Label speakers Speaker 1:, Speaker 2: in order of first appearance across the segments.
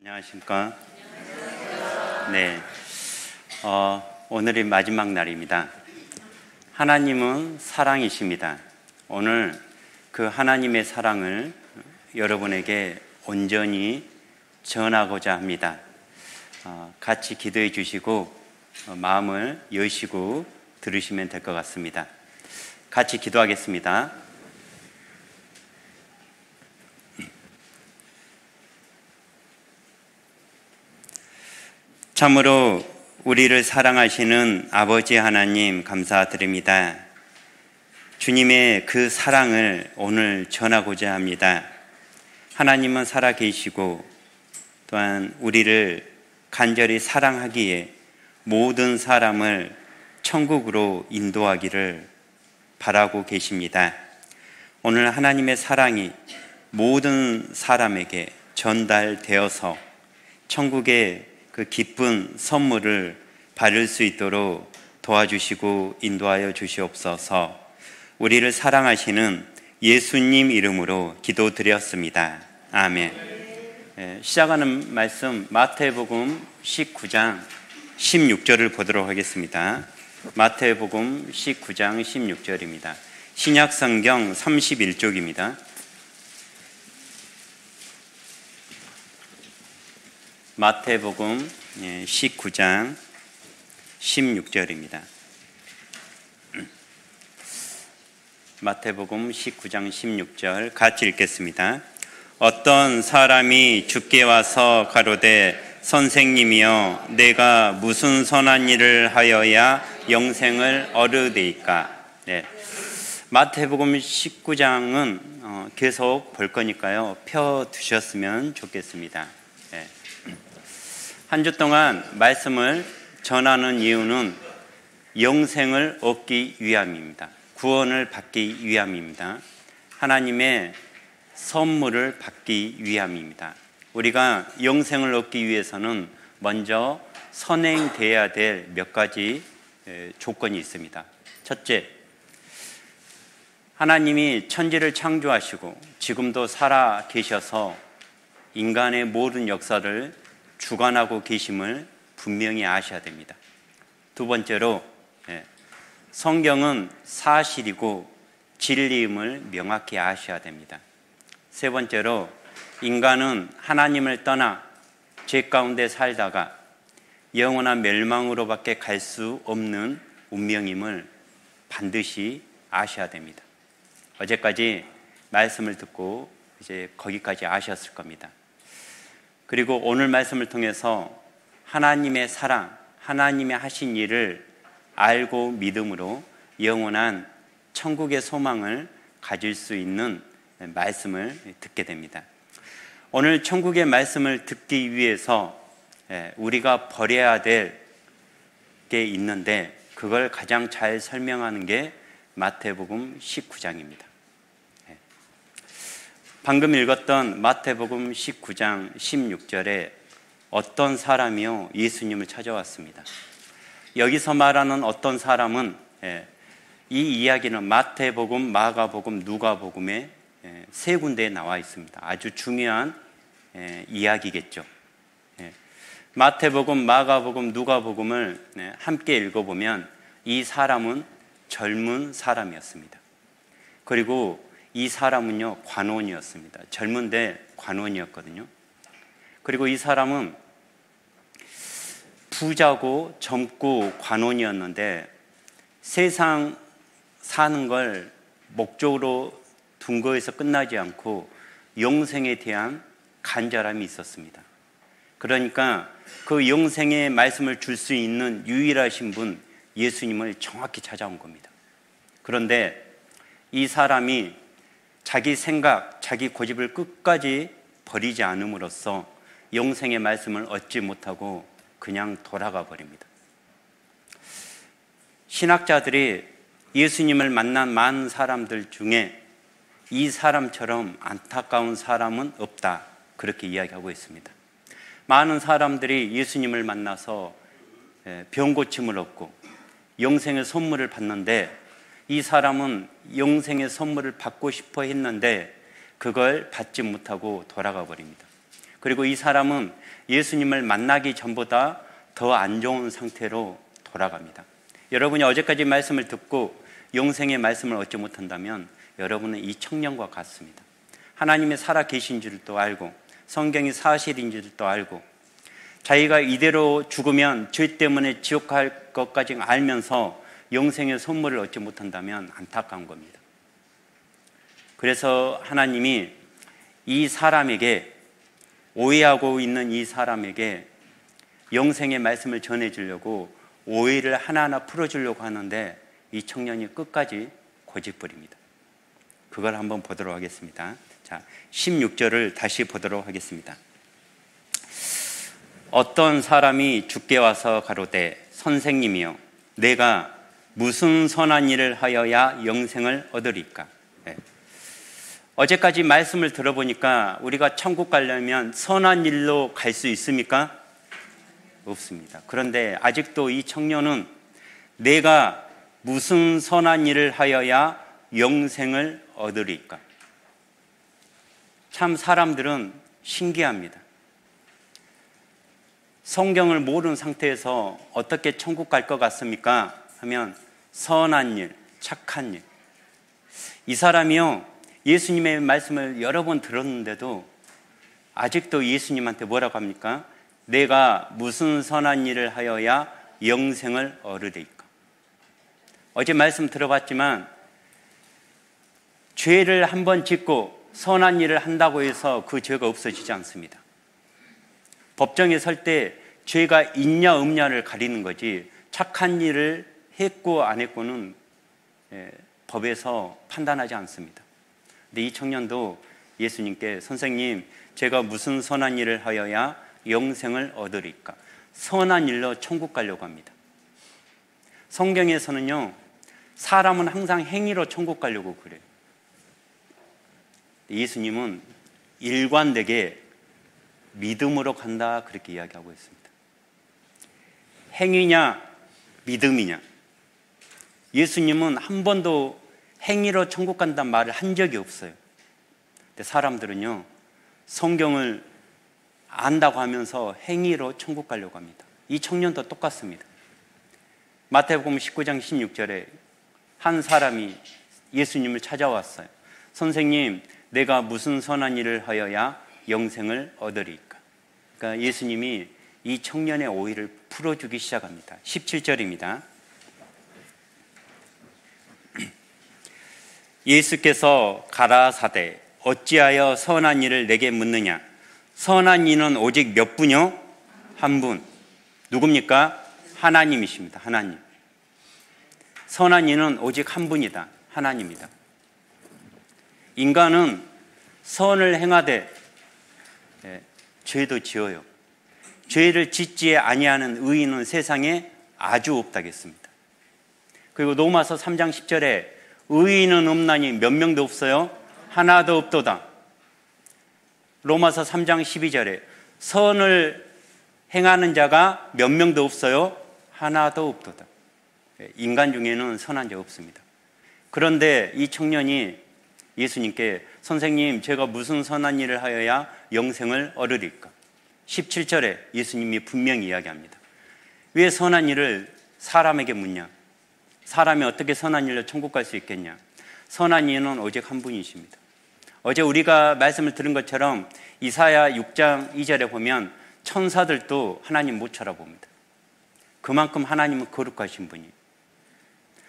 Speaker 1: 안녕하십니까? 네, 오늘이 마지막 날입니다. 하나님은 사랑이십니다. 오늘 그 하나님의 사랑을 여러분에게 온전히 전하고자 합니다. 같이 기도해 주시고 마음을 여시고 들으시면 될 것 같습니다. 같이 기도하겠습니다. 참으로 우리를 사랑하시는 아버지 하나님 감사드립니다. 주님의 그 사랑을 오늘 전하고자 합니다. 하나님은 살아계시고 또한 우리를 간절히 사랑하기에 모든 사람을 천국으로 인도하기를 바라고 계십니다. 오늘 하나님의 사랑이 모든 사람에게 전달되어서 천국의 그 기쁜 선물을 받을 수 있도록 도와주시고 인도하여 주시옵소서. 우리를 사랑하시는 예수님 이름으로 기도드렸습니다. 아멘. 시작하는 말씀 마태복음 19장 16절을 보도록 하겠습니다. 마태복음 19장 16절입니다. 신약성경 31쪽입니다. 마태복음 19장 16절입니다. 마태복음 19장 16절 같이 읽겠습니다. 어떤 사람이 주께 와서 가로되 선생님이여 내가 무슨 선한 일을 하여야 영생을 얻으리이까. 네. 마태복음 19장은 계속 볼 거니까요. 펴 두셨으면 좋겠습니다. 네. 한 주 동안 말씀을 전하는 이유는 영생을 얻기 위함입니다. 구원을 받기 위함입니다. 하나님의 선물을 받기 위함입니다. 우리가 영생을 얻기 위해서는 먼저 선행돼야 될 몇 가지 조건이 있습니다. 첫째, 하나님이 천지를 창조하시고 지금도 살아 계셔서 인간의 모든 역사를 주관하고 계심을 분명히 아셔야 됩니다. 두 번째로 성경은 사실이고 진리임을 명확히 아셔야 됩니다. 세 번째로 인간은 하나님을 떠나 죄 가운데 살다가 영원한 멸망으로밖에 갈 수 없는 운명임을 반드시 아셔야 됩니다. 어제까지 말씀을 듣고 이제 거기까지 아셨을 겁니다. 그리고 오늘 말씀을 통해서 하나님의 사랑, 하나님의 하신 일을 알고 믿음으로 영원한 천국의 소망을 가질 수 있는 말씀을 듣게 됩니다. 오늘 천국의 말씀을 듣기 위해서 우리가 버려야 될 게 있는데 그걸 가장 잘 설명하는 게 마태복음 19장입니다. 방금 읽었던 마태복음 19장 16절에 어떤 사람이요 예수님을 찾아왔습니다. 여기서 말하는 어떤 사람은 이 이야기는 마태복음, 마가복음, 누가복음에 세 군데에 나와 있습니다. 아주 중요한 이야기겠죠. 마태복음, 마가복음, 누가복음을 함께 읽어보면 이 사람은 젊은 사람이었습니다. 그리고 이 사람은요 관원이었습니다. 젊은데 관원이었거든요. 그리고 이 사람은 부자고 젊고 관원이었는데 세상 사는 걸 목적으로 둔 거에서 끝나지 않고 영생에 대한 간절함이 있었습니다. 그러니까 그 영생의 말씀을 줄 수 있는 유일하신 분 예수님을 정확히 찾아온 겁니다. 그런데 이 사람이 자기 생각, 자기 고집을 끝까지 버리지 않음으로써 영생의 말씀을 얻지 못하고 그냥 돌아가 버립니다. 신학자들이 예수님을 만난 많은 사람들 중에 이 사람처럼 안타까운 사람은 없다, 그렇게 이야기하고 있습니다. 많은 사람들이 예수님을 만나서 병 고침을 얻고 영생의 선물을 받는데 이 사람은 영생의 선물을 받고 싶어 했는데 그걸 받지 못하고 돌아가 버립니다. 그리고 이 사람은 예수님을 만나기 전보다 더 안 좋은 상태로 돌아갑니다. 여러분이 어제까지 말씀을 듣고 영생의 말씀을 얻지 못한다면 여러분은 이 청년과 같습니다. 하나님이 살아 계신 줄도 알고 성경이 사실인 줄도 알고 자기가 이대로 죽으면 죄 때문에 지옥 갈 것까지 알면서 영생의 선물을 얻지 못한다면 안타까운 겁니다. 그래서 하나님이 이 사람에게, 오해하고 있는 이 사람에게 영생의 말씀을 전해주려고 오해를 하나하나 풀어주려고 하는데 이 청년이 끝까지 고집부립니다. 그걸 한번 보도록 하겠습니다. 자, 16절을 다시 보도록 하겠습니다. 어떤 사람이 주께 와서 가로되 선생님이여 내가 무슨 선한 일을 하여야 영생을 얻으리까? 네. 어제까지 말씀을 들어보니까 우리가 천국 가려면 선한 일로 갈 수 있습니까? 없습니다. 그런데 아직도 이 청년은 내가 무슨 선한 일을 하여야 영생을 얻으리까? 참 사람들은 신기합니다. 성경을 모르는 상태에서 어떻게 천국 갈 것 같습니까? 하면 선한 일, 착한 일. 이 사람이요, 예수님의 말씀을 여러 번 들었는데도 아직도 예수님한테 뭐라고 합니까? 내가 무슨 선한 일을 하여야 영생을 얻으리까? 어제 말씀 들어봤지만 죄를 한번 짓고 선한 일을 한다고 해서 그 죄가 없어지지 않습니다. 법정에 설 때 죄가 있냐 없냐를 가리는 거지 착한 일을 했고 안 했고는 법에서 판단하지 않습니다. 근데 이 청년도 예수님께 선생님 제가 무슨 선한 일을 하여야 영생을 얻으리까? 선한 일로 천국 가려고 합니다. 성경에서는요 사람은 항상 행위로 천국 가려고 그래요. 예수님은 일관되게 믿음으로 간다 그렇게 이야기하고 있습니다. 행위냐 믿음이냐. 예수님은 한 번도 행위로 천국 간다는 말을 한 적이 없어요. 근데 사람들은요 성경을 안다고 하면서 행위로 천국 가려고 합니다. 이 청년도 똑같습니다. 마태복음 19장 16절에 한 사람이 예수님을 찾아왔어요. 선생님 내가 무슨 선한 일을 하여야 영생을 얻으리까? 그러니까 예수님이 이 청년의 오해를 풀어주기 시작합니다. 17절입니다. 예수께서 가라사대 어찌하여 선한 일을 내게 묻느냐? 선한 이는 오직 몇 분이요? 한 분. 누굽니까? 하나님이십니다. 하나님. 선한 이는 오직 한 분이다. 하나님이다. 인간은 선을 행하되 죄도 지어요. 죄를 짓지 아니하는 의인은 세상에 아주 없다겠습니다. 그리고 로마서 3장 10절에 의인은 없나니 몇 명도 없어요? 하나도 없도다. 로마서 3장 12절에 선을 행하는 자가 몇 명도 없어요? 하나도 없도다. 인간 중에는 선한 자 없습니다. 그런데 이 청년이 예수님께 선생님 제가 무슨 선한 일을 하여야 영생을 얻으리까? 17절에 예수님이 분명히 이야기합니다. 왜 선한 일을 사람에게 묻냐? 사람이 어떻게 선한 일로 천국 갈 수 있겠냐? 선한 이는 오직 한 분이십니다. 어제 우리가 말씀을 들은 것처럼 이사야 6장 2절에 보면 천사들도 하나님 못 쳐다봅니다. 그만큼 하나님은 거룩하신 분이에요.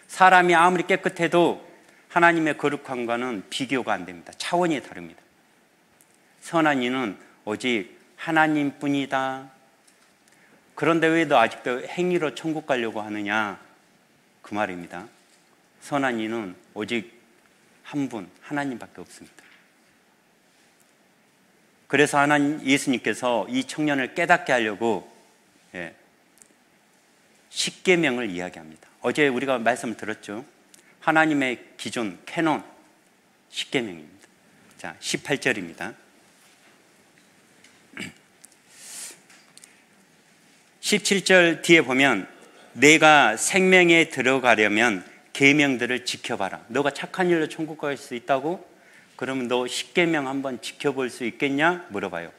Speaker 1: 사람이 아무리 깨끗해도 하나님의 거룩함과는 비교가 안 됩니다. 차원이 다릅니다. 선한 이는 오직 하나님뿐이다. 그런데 왜 너 아직도 행위로 천국 가려고 하느냐? 그 말입니다. 선한 이는 오직 한 분, 하나님밖에 없습니다. 그래서 예수님께서 이 청년을 깨닫게 하려고 십계명을 이야기합니다. 어제 우리가 말씀을 들었죠. 하나님의 기준, 캐논, 십계명입니다. 자, 18절입니다. 17절 뒤에 보면 내가 생명에 들어가려면 계명들을 지켜봐라. 너가 착한 일로 천국 갈 수 있다고? 그러면 너 십계명 한번 지켜볼 수 있겠냐? 물어봐요.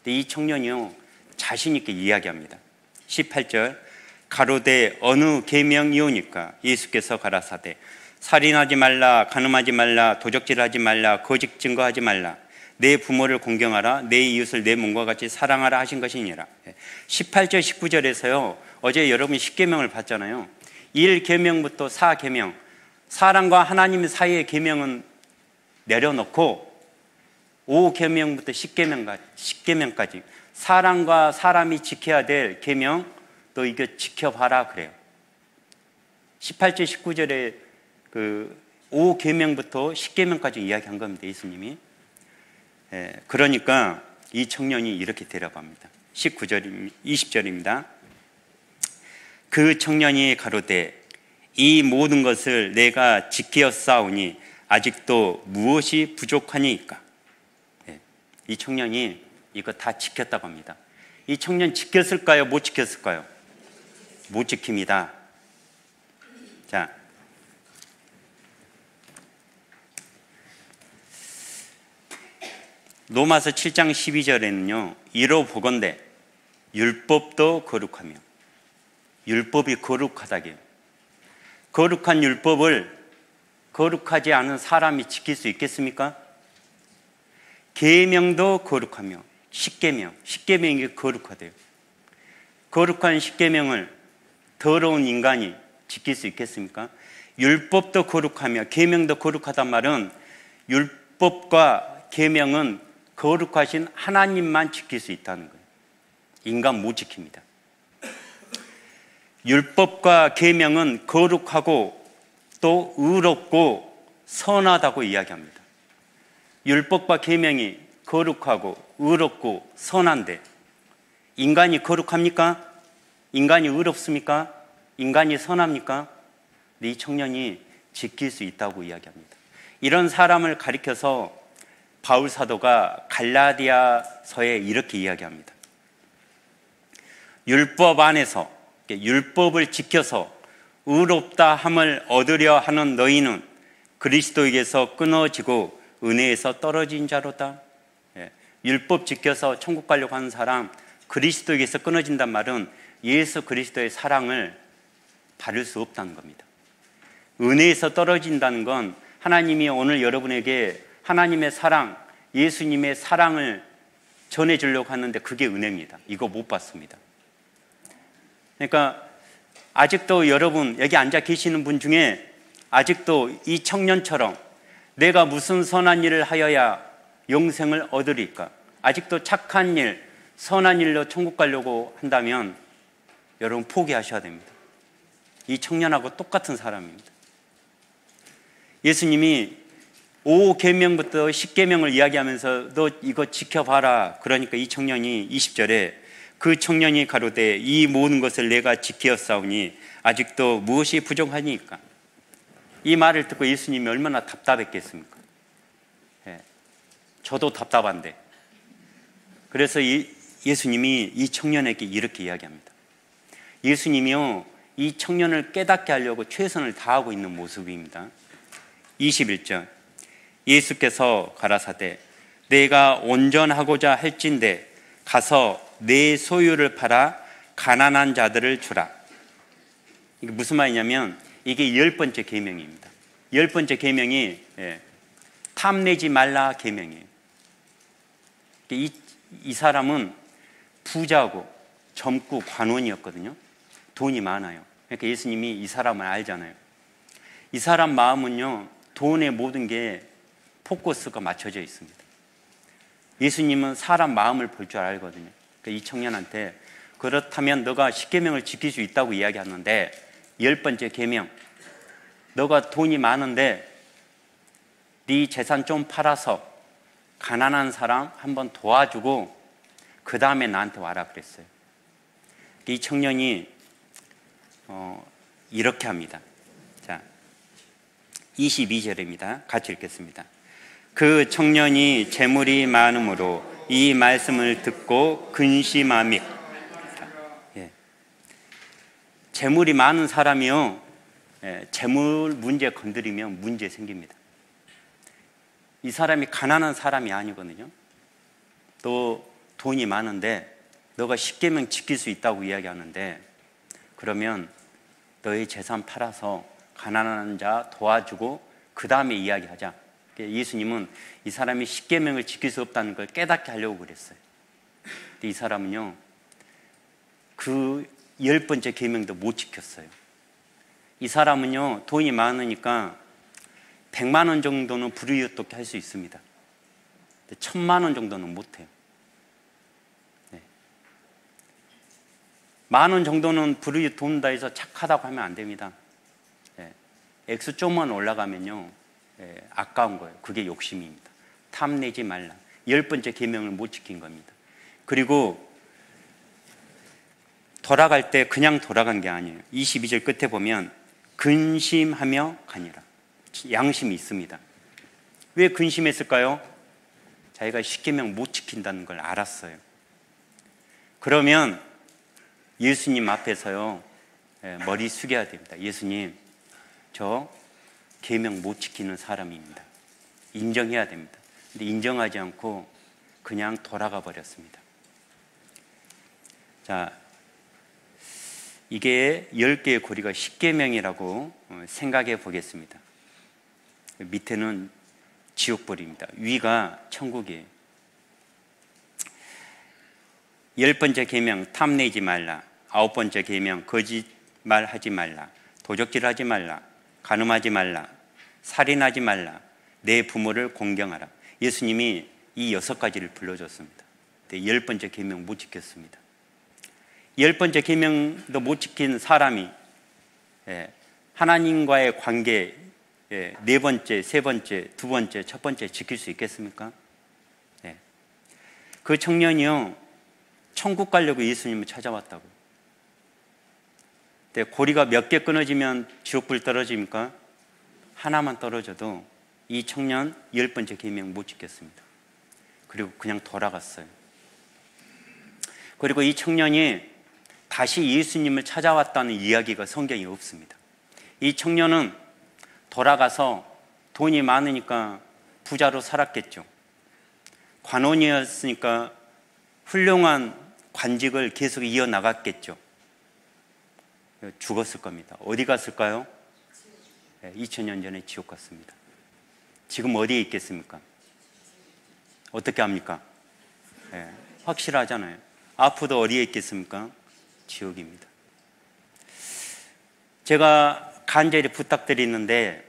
Speaker 1: 근데 이 청년이요 자신 있게 이야기합니다. 18절 가로되 어느 계명이오니까 예수께서 가라사대 살인하지 말라, 간음하지 말라, 도적질하지 말라, 거짓 증거하지 말라, 내 부모를 공경하라, 내 이웃을 내 몸과 같이 사랑하라 하신 것이니라. 18절 19절에서요 어제 여러분이 10계명을 봤잖아요. 1계명부터 4계명, 사람과 하나님 사이의 계명은 내려놓고 5계명부터 10계명까지 사람과 사람이 지켜야 될 계명 또 이거 지켜봐라 그래요. 18절 19절에 그 5계명부터 10계명까지 이야기한 겁니다. 예수님이. 그러니까 이 청년이 이렇게 대답합니다. 20절입니다. 그 청년이 가로되 이 모든 것을 내가 지키었사오니 아직도 무엇이 부족하니까. 이 청년이 이거 다 지켰다고 합니다. 이 청년 지켰을까요? 못 지켰을까요? 못 지킵니다. 자, 로마서 7장 12절에는요 이로 보건대 율법도 거룩하며, 율법이 거룩하다게요. 거룩한 율법을 거룩하지 않은 사람이 지킬 수 있겠습니까? 계명도 거룩하며, 10계명이 거룩하대요. 거룩한 10계명을 더러운 인간이 지킬 수 있겠습니까? 율법도 거룩하며 계명도 거룩하단 말은 율법과 계명은 거룩하신 하나님만 지킬 수 있다는 거예요. 인간 못 지킵니다. 율법과 계명은 거룩하고 또 의롭고 선하다고 이야기합니다. 율법과 계명이 거룩하고 의롭고 선한데 인간이 거룩합니까? 인간이 의롭습니까? 인간이 선합니까? 이 청년이 지킬 수 있다고 이야기합니다. 이런 사람을 가리켜서 바울 사도가 갈라디아서에 이렇게 이야기합니다. 율법 안에서, 율법을 지켜서 의롭다 함을 얻으려 하는 너희는 그리스도에게서 끊어지고 은혜에서 떨어진 자로다. 율법 지켜서 천국 가려고 하는 사람, 그리스도에게서 끊어진단 말은 예수 그리스도의 사랑을 받을 수 없다는 겁니다. 은혜에서 떨어진다는 건 하나님이 오늘 여러분에게 하나님의 사랑, 예수님의 사랑을 전해주려고 하는데 그게 은혜입니다. 이거 못 받습니다. 그러니까 아직도 여러분 여기 앉아 계시는 분 중에 아직도 이 청년처럼 내가 무슨 선한 일을 하여야 영생을 얻으리까? 아직도 착한 일, 선한 일로 천국 가려고 한다면 여러분 포기하셔야 됩니다. 이 청년하고 똑같은 사람입니다. 예수님이 5계명부터 10계명을 이야기하면서 너 이거 지켜봐라. 그러니까 이 청년이 20절에 그 청년이 가로되 이 모든 것을 내가 지키었사오니 아직도 무엇이 부족하니까. 이 말을 듣고 예수님이 얼마나 답답했겠습니까? 저도 답답한데. 그래서 예수님이 이 청년에게 이렇게 이야기합니다. 예수님이요 이 청년을 깨닫게 하려고 최선을 다하고 있는 모습입니다. 21절 예수께서 가라사대 내가 온전하고자 할진대 가서 내 소유를 팔아 가난한 자들을 주라. 이게 무슨 말이냐면 이게 10번째 계명입니다. 10번째 계명이 탐내지 말라 계명이에요. 이 사람은 부자고 젊고 관원이었거든요. 돈이 많아요. 그러니까 예수님이 이 사람을 알잖아요. 이 사람 마음은요 돈의 모든 게 포커스가 맞춰져 있습니다. 예수님은 사람 마음을 볼 줄 알거든요. 그러니까 이 청년한테 그렇다면 너가 10계명을 지킬 수 있다고 이야기하는데 10번째 계명 너가 돈이 많은데 네 재산 좀 팔아서 가난한 사람 한번 도와주고 그 다음에 나한테 와라 그랬어요. 이 청년이 이렇게 합니다. 자, 22절입니다. 같이 읽겠습니다. 그 청년이 재물이 많음으로 이 말씀을 듣고 근심하며. 재물이 많은 사람이요 재물 문제 건드리면 문제 생깁니다. 이 사람이 가난한 사람이 아니거든요. 또 돈이 많은데 너가 십계명 지킬 수 있다고 이야기하는데, 그러면 너의 재산 팔아서 가난한 자 도와주고 그 다음에 이야기하자. 예수님은 이 사람이 십계명을 지킬 수 없다는 걸 깨닫게 하려고 그랬어요. 근데 이 사람은요, 그 10번째 계명도 못 지켰어요. 이 사람은요, 돈이 많으니까 100만 원 정도는 불이웃 돕게 할 수 있습니다. 1000만 원 정도는 못해요. 네. 10,000원 정도는 불이웃 돕는다 해서 착하다고 하면 안 됩니다. 네. 액수 좀만 올라가면요, 네, 아까운 거예요. 그게 욕심입니다. 탐내지 말라. 10번째 계명을 못 지킨 겁니다. 그리고 돌아갈 때 그냥 돌아간 게 아니에요. 22절 끝에 보면 근심하며 가니라. 양심이 있습니다. 왜 근심했을까요? 자기가 십계명 못 지킨다는 걸 알았어요. 그러면 예수님 앞에서요, 머리 숙여야 됩니다. 예수님, 저 계명 못 지키는 사람입니다. 인정해야 됩니다. 근데 인정하지 않고 그냥 돌아가 버렸습니다. 자, 이게 10개의 고리가 십계명이라고 생각해 보겠습니다. 밑에는 지옥불입니다. 위가 천국이에요. 10번째 계명 탐내지 말라. 9번째 계명 거짓말하지 말라. 도적질하지 말라. 간음하지 말라. 살인하지 말라. 내 부모를 공경하라. 예수님이 이 6가지를 불러줬습니다. 근데 10번째 계명 못 지켰습니다. 10번째 계명도 못 지킨 사람이 하나님과의 관계 4번째, 3번째, 2번째, 첫 번째 지킬 수 있겠습니까? 그 청년이요, 천국 가려고 예수님을 찾아왔다고. 근데 고리가 몇 개 끊어지면 지옥불 떨어집니까? 하나만 떨어져도 이 청년 10번째 계명 못 지켰습니다. 그리고 그냥 돌아갔어요. 그리고 이 청년이 다시 예수님을 찾아왔다는 이야기가 성경에 없습니다. 이 청년은 돌아가서 돈이 많으니까 부자로 살았겠죠. 관원이었으니까 훌륭한 관직을 계속 이어나갔겠죠. 죽었을 겁니다. 어디 갔을까요? 2000년 전에 지옥 갔습니다. 지금 어디에 있겠습니까? 어떻게 합니까? 확실하잖아요. 아프도 어디에 있겠습니까? 지옥입니다. 제가 간절히 부탁드리는데,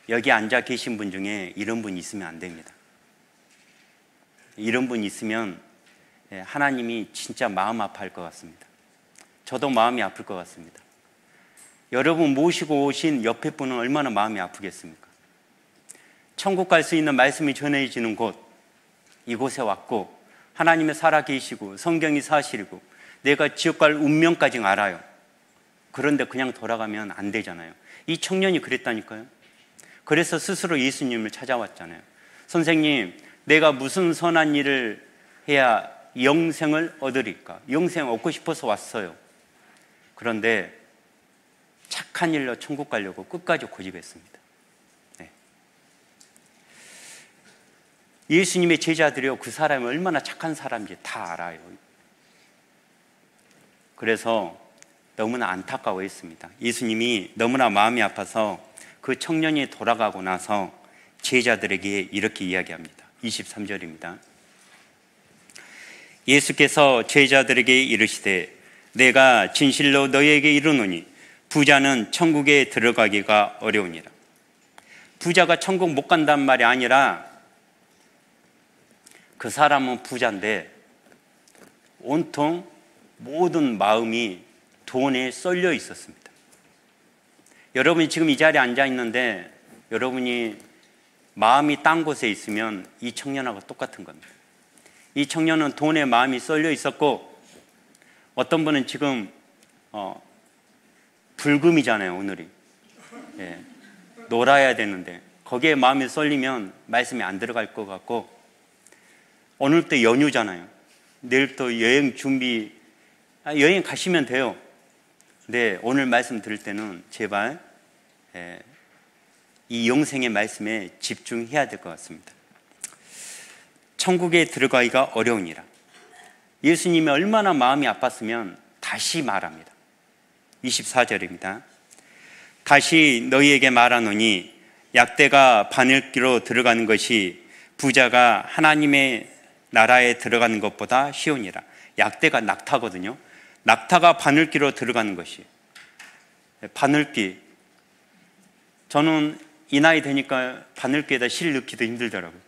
Speaker 1: 여기 앉아 계신 분 중에 이런 분 있으면 안 됩니다. 이런 분 있으면 하나님이 진짜 마음 아파할 것 같습니다. 저도 마음이 아플 것 같습니다. 여러분 모시고 오신 옆에 분은 얼마나 마음이 아프겠습니까? 천국 갈 수 있는 말씀이 전해지는 곳, 이곳에 왔고 하나님의 살아계시고 성경이 사실이고 내가 지옥 갈 운명까지 알아요. 그런데 그냥 돌아가면 안 되잖아요. 이 청년이 그랬다니까요. 그래서 스스로 예수님을 찾아왔잖아요. 선생님, 내가 무슨 선한 일을 해야 영생을 얻으리까? 영생 얻고 싶어서 왔어요. 그런데 착한 일로 천국 가려고 끝까지 고집했습니다. 예수님의 제자들이요, 그 사람이 얼마나 착한 사람인지 다 알아요. 그래서 너무나 안타까워했습니다. 예수님이 너무나 마음이 아파서 그 청년이 돌아가고 나서 제자들에게 이렇게 이야기합니다. 23절입니다. 예수께서 제자들에게 이르시되 내가 진실로 너희에게 이르노니 부자는 천국에 들어가기가 어려우니라. 부자가 천국 못 간단 말이 아니라 그 사람은 부자인데 온통 모든 마음이 돈에 쏠려 있었습니다. 여러분이 지금 이 자리에 앉아 있는데 여러분이 마음이 딴 곳에 있으면 이 청년하고 똑같은 겁니다. 이 청년은 돈에 마음이 쏠려 있었고, 어떤 분은 지금 불금이잖아요, 오늘이. 놀아야 되는데 거기에 마음이 쏠리면 말씀이 안 들어갈 것 같고, 오늘 또 연휴잖아요. 내일 또 여행 준비, 여행 가시면 돼요. 근데 오늘 말씀 들을 때는 제발 이 영생의 말씀에 집중해야 될 것 같습니다. 천국에 들어가기가 어려우니라. 예수님이 얼마나 마음이 아팠으면 다시 말합니다. 24절입니다. 다시 너희에게 말하노니 약대가 바늘기로 들어가는 것이 부자가 하나님의 나라에 들어가는 것보다 쉬우니라. 약대가 낙타거든요. 낙타가 바늘기로 들어가는 것이. 바늘기. 저는 이 나이 되니까 바늘기에다 실 넣기도 힘들더라고요.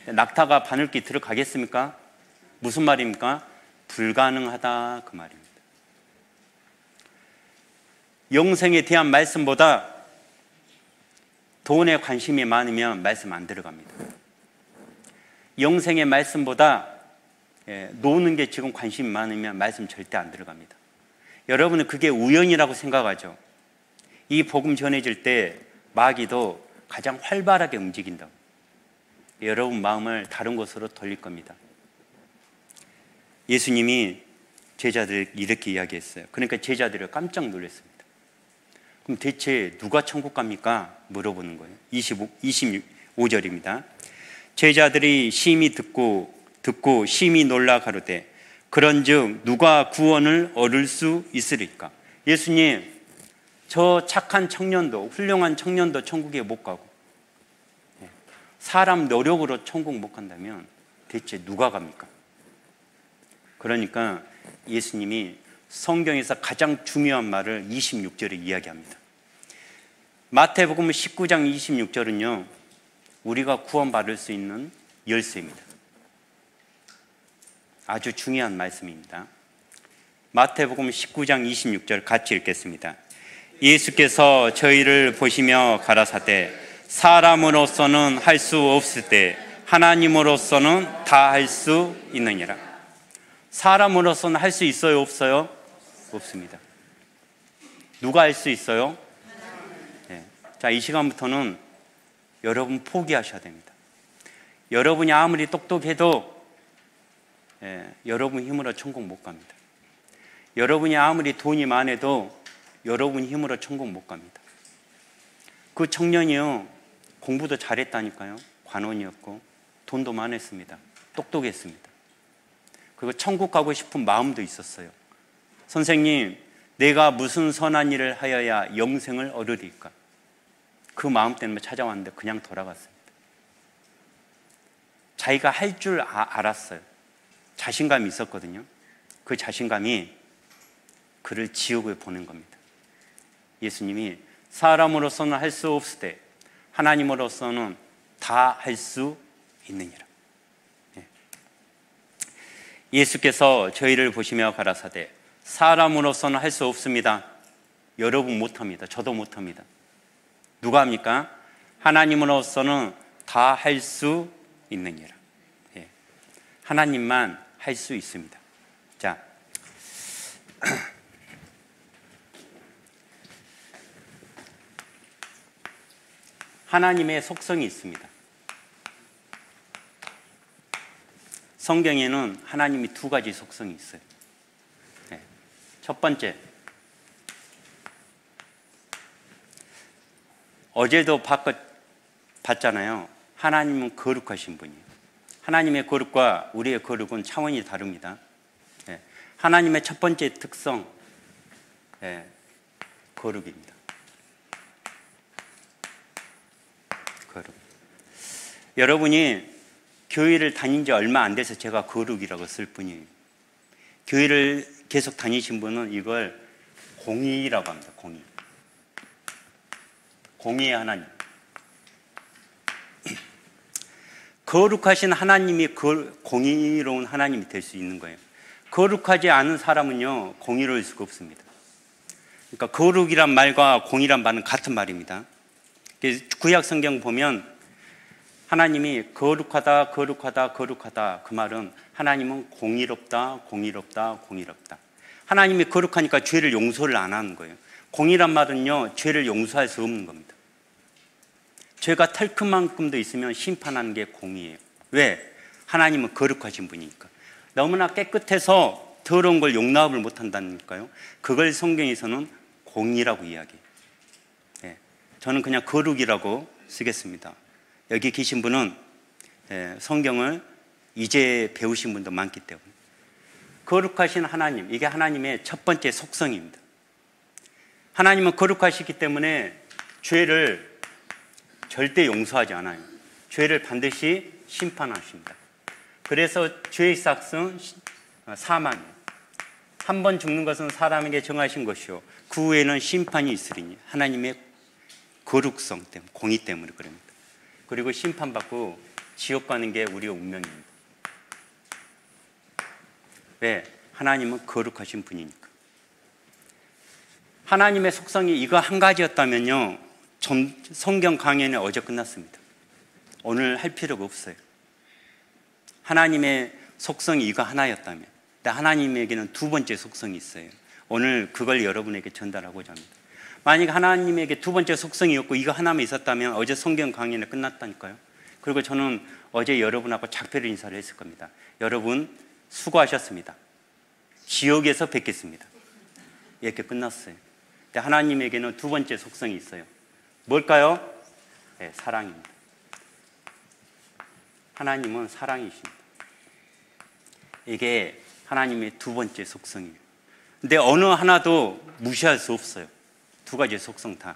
Speaker 1: 낙타가 바늘기 들어가겠습니까? 무슨 말입니까? 불가능하다 그 말입니다. 영생에 대한 말씀보다 돈에 관심이 많으면 말씀 안 들어갑니다. 영생의 말씀보다 노는 게 지금 관심이 많으면 말씀 절대 안 들어갑니다. 여러분은 그게 우연이라고 생각하죠. 이 복음 전해질 때 마귀도 가장 활발하게 움직인다고. 여러분 마음을 다른 곳으로 돌릴 겁니다. 예수님이 제자들 이렇게 이야기했어요. 그러니까 제자들이 깜짝 놀랐습니다. 그럼 대체 누가 천국 갑니까? 물어보는 거예요. 25절입니다. 제자들이 심히 듣고 심히 놀라 가로되 그런즉 누가 구원을 얻을 수 있으리까? 예수님, 저 착한 청년도, 훌륭한 청년도 천국에 못 가고 사람 노력으로 천국 못 간다면 대체 누가 갑니까? 그러니까 예수님이 성경에서 가장 중요한 말을 26절에 이야기합니다. 마태복음 19장 26절은요, 우리가 구원받을 수 있는 열쇠입니다. 아주 중요한 말씀입니다. 마태복음 19장 26절 같이 읽겠습니다. 예수께서 저희를 보시며 가라사대 사람으로서는 할 수 없을 때 하나님으로서는 다 할 수 있느니라. 사람으로서는 할 수 있어요, 없어요? 없습니다. 누가 할 수 있어요? 네. 자, 이 시간부터는 여러분 포기하셔야 됩니다. 여러분이 아무리 똑똑해도 여러분 힘으로 천국 못 갑니다. 여러분이 아무리 돈이 많아도 여러분 힘으로 천국 못 갑니다. 그 청년이요, 공부도 잘했다니까요. 관원이었고 돈도 많았습니다. 똑똑했습니다. 그리고 천국 가고 싶은 마음도 있었어요. 선생님, 내가 무슨 선한 일을 하여야 영생을 얻으리까? 그 마음 때문에 찾아왔는데 그냥 돌아갔습니다. 자기가 할 줄 알았어요. 자신감이 있었거든요. 그 자신감이 그를 지옥에 보낸 겁니다. 예수님이 사람으로서는 할 수 없을 때 하나님으로서는 다 할 수 있느니라. 예수께서 저희를 보시며 가라사대 사람으로서는 할 수 없습니다. 여러분 못합니다. 저도 못합니다. 누가 합니까? 하나님으로서는 다 할 수 있느니라. 하나님만 할 수 있습니다. 자, 하나님의 속성이 있습니다. 성경에는 하나님이 두 가지 속성이 있어요. 첫 번째, 어제도 봤잖아요. 하나님은 거룩하신 분이에요. 하나님의 거룩과 우리의 거룩은 차원이 다릅니다. 하나님의 첫 번째 특성, 거룩입니다. 거룩. 여러분이 교회를 다닌 지 얼마 안 돼서 제가 거룩이라고 쓸 뿐이에요. 교회를 계속 다니신 분은 이걸 공의라고 합니다. 공의. 공의의 하나님. 거룩하신 하나님이 공의로운 하나님이 될 수 있는 거예요. 거룩하지 않은 사람은요, 공의로울 수가 없습니다. 그러니까 거룩이란 말과 공의란 말은 같은 말입니다. 구약 성경 보면 하나님이 거룩하다, 거룩하다, 거룩하다. 그 말은 하나님은 공의롭다, 공의롭다, 공의롭다. 하나님이 거룩하니까 죄를 용서를 안 하는 거예요. 공의란 말은요, 죄를 용서할 수 없는 겁니다. 죄가 털끝만큼도 있으면 심판하는 게 공의예요. 왜? 하나님은 거룩하신 분이니까. 너무나 깨끗해서 더러운 걸 용납을 못한다니까요. 그걸 성경에서는 공의라고 이야기해요. 저는 그냥 거룩이라고 쓰겠습니다. 여기 계신 분은 성경을 이제 배우신 분도 많기 때문에. 거룩하신 하나님, 이게 하나님의 첫 번째 속성입니다. 하나님은 거룩하시기 때문에 죄를 절대 용서하지 않아요. 죄를 반드시 심판하십니다. 그래서 죄의 삭은 사망이에요. 한 번 죽는 것은 사람에게 정하신 것이요 그 후에는 심판이 있으리니, 하나님의 거룩성 때문에, 공의 때문에 그럽니다. 그리고 심판받고 지옥 가는 게 우리의 운명입니다. 왜? 하나님은 거룩하신 분이니까. 하나님의 속성이 이거 한 가지였다면요, 성경 강연이 어제 끝났습니다. 오늘 할 필요가 없어요. 하나님의 속성이 이거 하나였다면. 근데 하나님에게는 두 번째 속성이 있어요. 오늘 그걸 여러분에게 전달하고자 합니다. 만약 하나님에게 두 번째 속성이었고 이거 하나만 있었다면 어제 성경 강연이 끝났다니까요. 그리고 저는 어제 여러분하고 작별 인사를 했을 겁니다. 여러분 수고하셨습니다. 지옥에서 뵙겠습니다. 이렇게 끝났어요. 근데 하나님에게는 두 번째 속성이 있어요. 뭘까요? 네, 사랑입니다. 하나님은 사랑이십니다. 이게 하나님의 두 번째 속성이에요. 근데 어느 하나도 무시할 수 없어요. 두 가지 속성 다.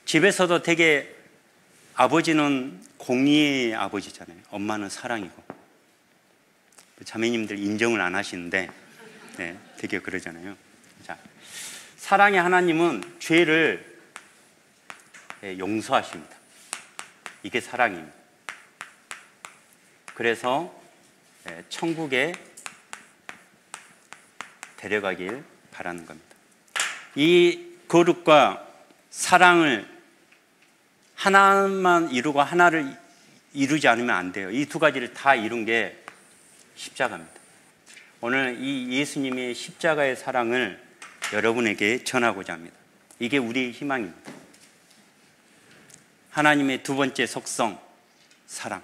Speaker 1: 집에서도 되게 아버지는 공의의 아버지잖아요. 엄마는 사랑이고. 자매님들 인정을 안 하시는데, 네, 되게 그러잖아요. 자, 사랑의 하나님은 죄를 용서하십니다. 이게 사랑입니다. 그래서 천국에 데려가길 바라는 겁니다. 이 거룩과 사랑을 하나만 이루고 하나를 이루지 않으면 안 돼요. 이 두 가지를 다 이룬 게 십자가입니다. 오늘 이 예수님의 십자가의 사랑을 여러분에게 전하고자 합니다. 이게 우리의 희망입니다. 하나님의 두 번째 속성, 사랑.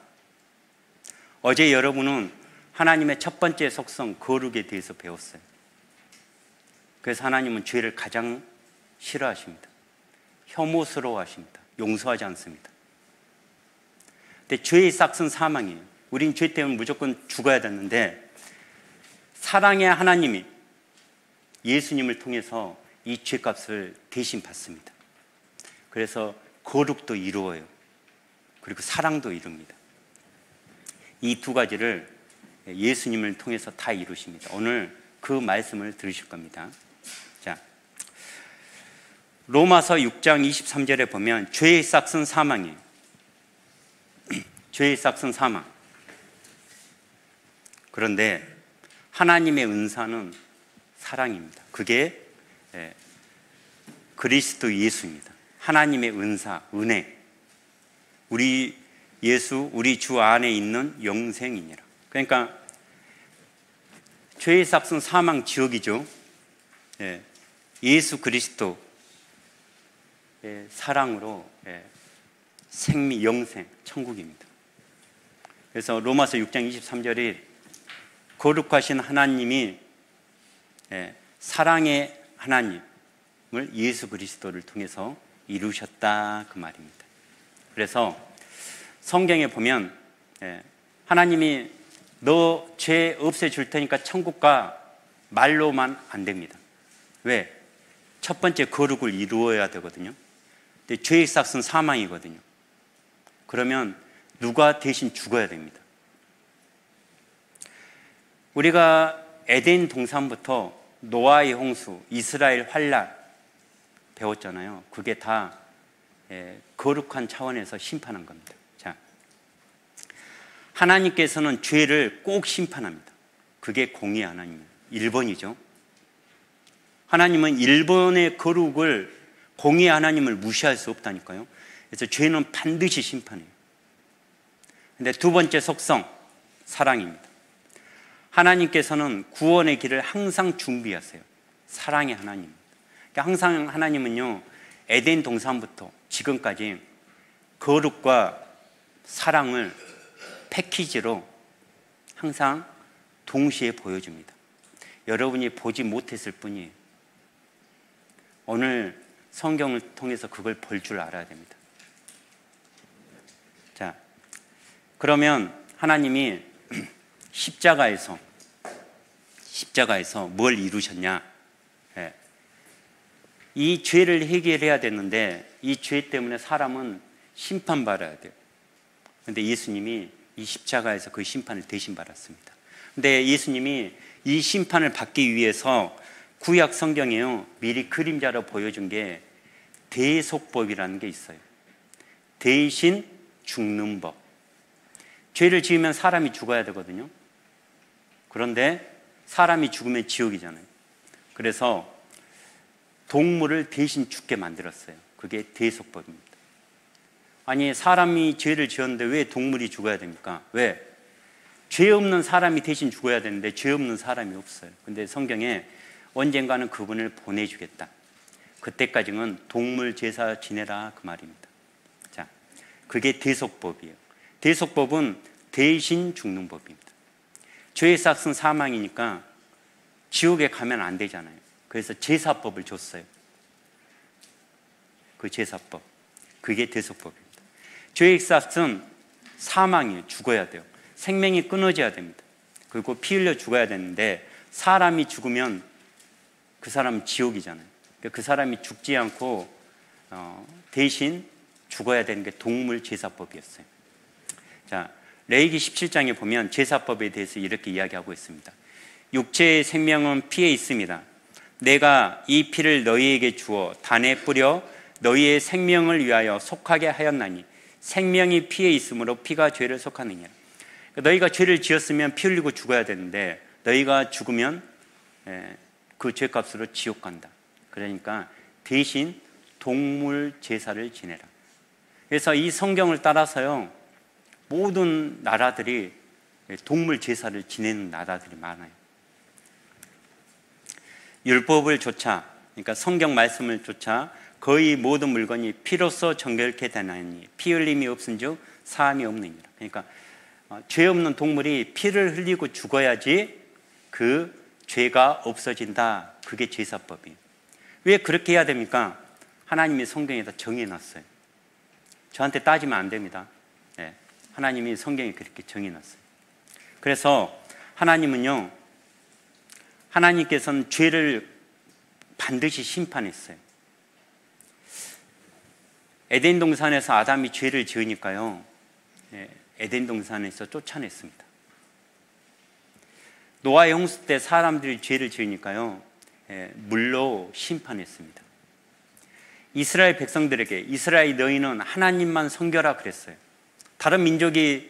Speaker 1: 어제 여러분은 하나님의 첫 번째 속성, 거룩에 대해서 배웠어요. 그래서 하나님은 죄를 가장 싫어하십니다. 혐오스러워하십니다. 용서하지 않습니다. 근데 죄의 삭은 사망이에요. 우린 죄 때문에 무조건 죽어야 되는데, 사랑의 하나님이 예수님을 통해서 이 죄값을 대신 받습니다. 그래서 거룩도 이루어요. 그리고 사랑도 이룹니다. 이 두 가지를 예수님을 통해서 다 이루십니다. 오늘 그 말씀을 들으실 겁니다. 자, 로마서 6장 23절에 보면 죄의 삭은 사망이에요. 죄의 삭은 사망. 그런데 하나님의 은사는 사랑입니다. 그게 그리스도 예수입니다. 하나님의 은사, 은혜. 우리 예수, 우리 주 안에 있는 영생이니라. 그러니까 죄의 삭은 사망, 지옥이죠. 예수 그리스도 사랑으로 생미, 영생, 천국입니다. 그래서 로마서 6장 23절이 거룩하신 하나님이 사랑의 하나님을 예수 그리스도를 통해서 이루셨다, 그 말입니다. 그래서 성경에 보면 하나님이 너 죄 없애줄 테니까 천국 가, 말로만 안 됩니다. 왜? 첫 번째 거룩을 이루어야 되거든요. 근데 죄의 삭은 사망이거든요. 그러면 누가 대신 죽어야 됩니다. 우리가 에덴 동산부터 노아의 홍수, 이스라엘 환란 배웠잖아요. 그게 다 거룩한 차원에서 심판한 겁니다. 자, 하나님께서는 죄를 꼭 심판합니다. 그게 공의 하나님이에요. 1번이죠. 하나님은 1번의 거룩을, 공의 하나님을 무시할 수 없다니까요. 그래서 죄는 반드시 심판해요. 근데 두 번째 속성, 사랑입니다. 하나님께서는 구원의 길을 항상 준비하세요. 사랑의 하나님입니다. 그러니까 항상 하나님은요, 에덴 동산부터 지금까지 거룩과 사랑을 패키지로 항상 동시에 보여줍니다. 여러분이 보지 못했을 뿐이에요. 오늘 성경을 통해서 그걸 볼 줄 알아야 됩니다. 자, 십자가에서 뭘 이루셨냐? 예. 이 죄를 해결해야 되는데 이 죄 때문에 사람은 심판받아야 돼요. 그런데 예수님이 이 십자가에서 그 심판을 대신 받았습니다. 근데 예수님이 이 심판을 받기 위해서 구약 성경에요, 미리 그림자로 보여준 게 대속법이라는 게 있어요. 대신 죽는 법. 죄를 지으면 사람이 죽어야 되거든요. 그런데 사람이 죽으면 지옥이잖아요. 그래서 동물을 대신 죽게 만들었어요. 그게 대속법입니다. 아니, 사람이 죄를 지었는데 왜 동물이 죽어야 됩니까? 왜? 죄 없는 사람이 대신 죽어야 되는데 죄 없는 사람이 없어요. 근데 성경에 언젠가는 그분을 보내주겠다. 그때까지는 동물 제사 지내라, 그 말입니다. 자, 그게 대속법이에요. 대속법은 대신 죽는 법입니다. 죄의 삭은 사망이니까 지옥에 가면 안 되잖아요. 그래서 제사법을 줬어요. 그 제사법, 그게 대속법입니다. 죄의 삭은 사망이에요. 죽어야 돼요. 생명이 끊어져야 됩니다. 그리고 피 흘려 죽어야 되는데 사람이 죽으면 그 사람은 지옥이잖아요. 그 사람이 죽지 않고 대신 죽어야 되는 게 동물 제사법이었어요. 자, 레위기 17장에 보면 제사법에 대해서 이렇게 이야기하고 있습니다. 육체의 생명은 피에 있습니다. 내가 이 피를 너희에게 주어 단에 뿌려 너희의 생명을 위하여 속하게 하였나니 생명이 피에 있으므로 피가 죄를 속하느니라. 너희가 죄를 지었으면 피 흘리고 죽어야 되는데 너희가 죽으면 그 죄값으로 지옥 간다. 그러니까 대신 동물 제사를 지내라. 그래서 이 성경을 따라서요, 모든 나라들이 동물 제사를 지내는 나라들이 많아요. 율법을 좇아, 그러니까 성경 말씀을 좇아 거의 모든 물건이 피로써 정결케 되나니 피 흘림이 없은즉 사함이 없느니라. 그러니까 죄 없는 동물이 피를 흘리고 죽어야지 그 죄가 없어진다. 그게 제사법이에요. 왜 그렇게 해야 됩니까? 하나님이 성경에다 정해놨어요. 저한테 따지면 안 됩니다. 네. 하나님이 성경에 그렇게 정해놨어요. 그래서 하나님은요, 하나님께서는 죄를 반드시 심판했어요. 에덴 동산에서 아담이 죄를 지으니까요, 에덴 동산에서 쫓아냈습니다. 노아의 홍수 때 사람들이 죄를 지으니까요, 물로 심판했습니다. 이스라엘 백성들에게 이스라엘 너희는 하나님만 섬겨라 그랬어요. 다른 민족이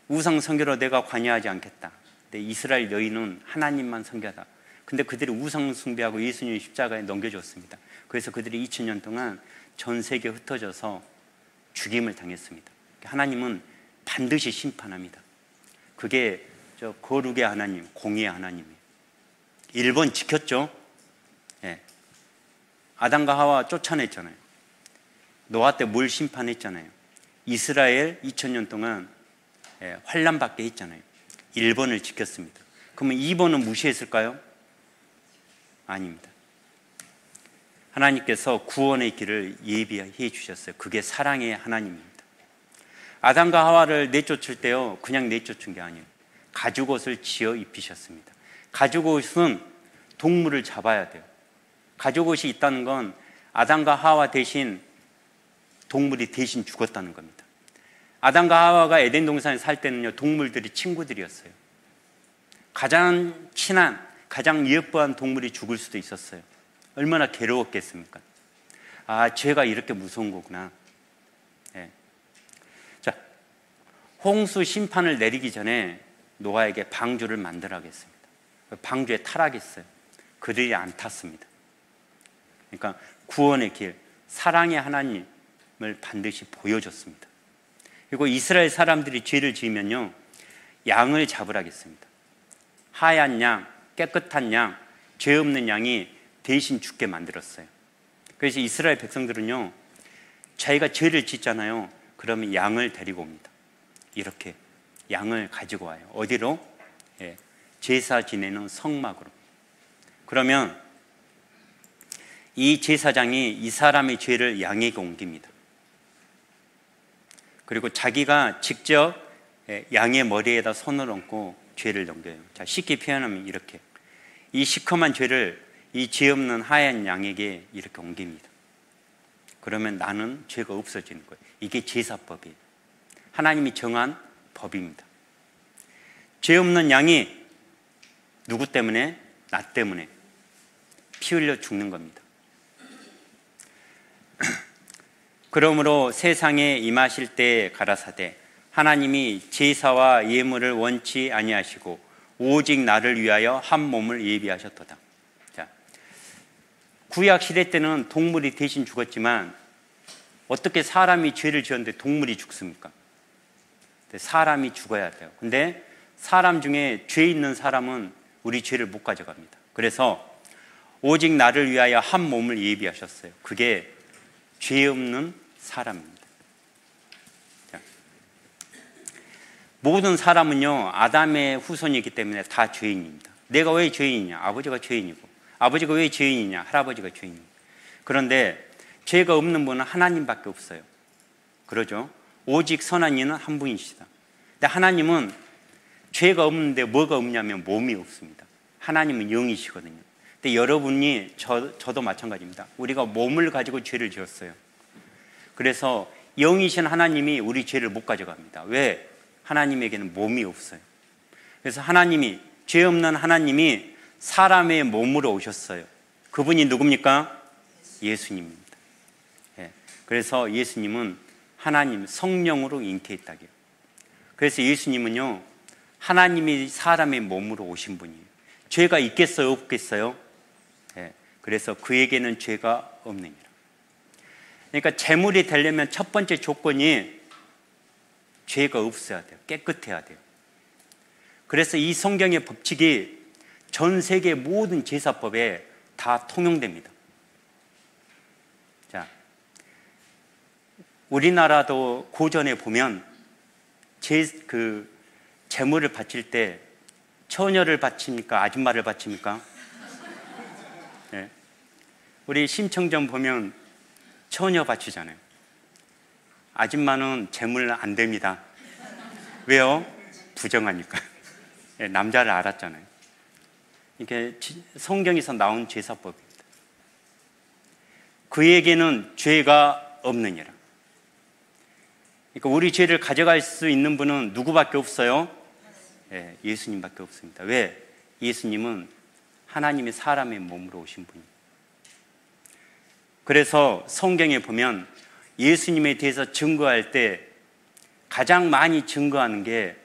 Speaker 1: 우상 섬겨로 내가 관여하지 않겠다. 근데 이스라엘 너희는 하나님만 섬겨라. 근데 그들이 우상 숭배하고 예수님 십자가에 넘겨줬습니다. 그래서 그들이 2000년 동안 전 세계에 흩어져서 죽임을 당했습니다. 하나님은 반드시 심판합니다. 그게 저 거룩의 하나님, 공의의 하나님이에요. 1번 지켰죠? 예. 아담과 하와 쫓아냈잖아요. 노아 때 뭘 심판했잖아요. 이스라엘 2000년 동안 환난받게 했잖아요. 1번을 지켰습니다. 그러면 2번은 무시했을까요? 아닙니다. 하나님께서 구원의 길을 예비해 주셨어요. 그게 사랑의 하나님입니다. 아담과 하와를 내쫓을 때요, 그냥 내쫓은 게 아니에요. 가죽옷을 지어 입히셨습니다. 가죽옷은 동물을 잡아야 돼요. 가죽옷이 있다는 건 아담과 하와 대신 동물이 대신 죽었다는 겁니다. 아담과 하와가 에덴 동산에 살 때는요, 동물들이 친구들이었어요. 가장 친한, 가장 예뻐한 동물이 죽을 수도 있었어요. 얼마나 괴로웠겠습니까? 아, 죄가 이렇게 무서운 거구나. 네. 자, 홍수 심판을 내리기 전에 노아에게 방주를 만들어야겠습니다. 방주에 타락했어요. 그들이 안 탔습니다. 그러니까 구원의 길, 사랑의 하나님을 반드시 보여줬습니다. 그리고 이스라엘 사람들이 죄를 지으면요, 양을 잡으라겠습니다. 하얀 양, 깨끗한 양, 죄 없는 양이 대신 죽게 만들었어요. 그래서 이스라엘 백성들은요, 자기가 죄를 짓잖아요. 그러면 양을 데리고 옵니다. 이렇게 양을 가지고 와요. 어디로? 제사 지내는 성막으로. 그러면 이 제사장이 이 사람의 죄를 양에게 옮깁니다. 그리고 자기가 직접 양의 머리에다 손을 얹고 죄를 넘겨요. 자, 쉽게 표현하면 이렇게. 이 시커먼 죄를 이 죄 없는 하얀 양에게 이렇게 옮깁니다. 그러면 나는 죄가 없어지는 거예요. 이게 제사법이에요. 하나님이 정한 법입니다. 죄 없는 양이 누구 때문에? 나 때문에 피 흘려 죽는 겁니다. 그러므로 세상에 임하실 때 가라사대 하나님이 제사와 예물을 원치 아니하시고 오직 나를 위하여 한 몸을 예비하셨도다. 자, 구약 시대 때는 동물이 대신 죽었지만 어떻게 사람이 죄를 지었는데 동물이 죽습니까? 사람이 죽어야 돼요. 근데 사람 중에 죄 있는 사람은 우리 죄를 못 가져갑니다. 그래서 오직 나를 위하여 한 몸을 예비하셨어요. 그게 죄 없는 사람입니다. 자, 모든 사람은요 아담의 후손이기 때문에 다 죄인입니다. 내가 왜 죄인이냐? 아버지가 죄인이고. 아버지가 왜 죄인이냐? 할아버지가 죄인이고. 그런데 죄가 없는 분은 하나님밖에 없어요. 그러죠? 오직 선한 이는 한 분이시다. 근데 하나님은 죄가 없는데 뭐가 없냐면 몸이 없습니다. 하나님은 영이시거든요. 근데 여러분이 저도 마찬가지입니다. 우리가 몸을 가지고 죄를 지었어요. 그래서 영이신 하나님이 우리 죄를 못 가져갑니다. 왜? 하나님에게는 몸이 없어요. 그래서 하나님이, 죄 없는 하나님이 사람의 몸으로 오셨어요. 그분이 누굽니까? 예수님입니다. 예. 그래서 예수님은 하나님 성령으로 잉태했다고요. 그래서 예수님은요 하나님이 사람의 몸으로 오신 분이에요. 죄가 있겠어요? 없겠어요? 예. 그래서 그에게는 죄가 없느니라. 그러니까 제물이 되려면 첫 번째 조건이 죄가 없어야 돼요. 깨끗해야 돼요. 그래서 이 성경의 법칙이 전 세계 모든 제사법에 다 통용됩니다. 자, 우리나라도 고전에 보면 제물을 바칠 때 처녀를 바칩니까? 아줌마를 바칩니까? 네. 우리 심청전 보면 처녀 바치잖아요. 아줌마는 제물 안 됩니다. 왜요? 부정하니까. 네, 남자를 알았잖아요. 이게 성경에서 나온 제사법입니다. 그에게는 죄가 없느니라. 그러니까 우리 죄를 가져갈 수 있는 분은 누구밖에 없어요? 네, 예수님밖에 없습니다. 왜? 예수님은 하나님의 사람의 몸으로 오신 분이에요. 그래서 성경에 보면 예수님에 대해서 증거할 때 가장 많이 증거하는 게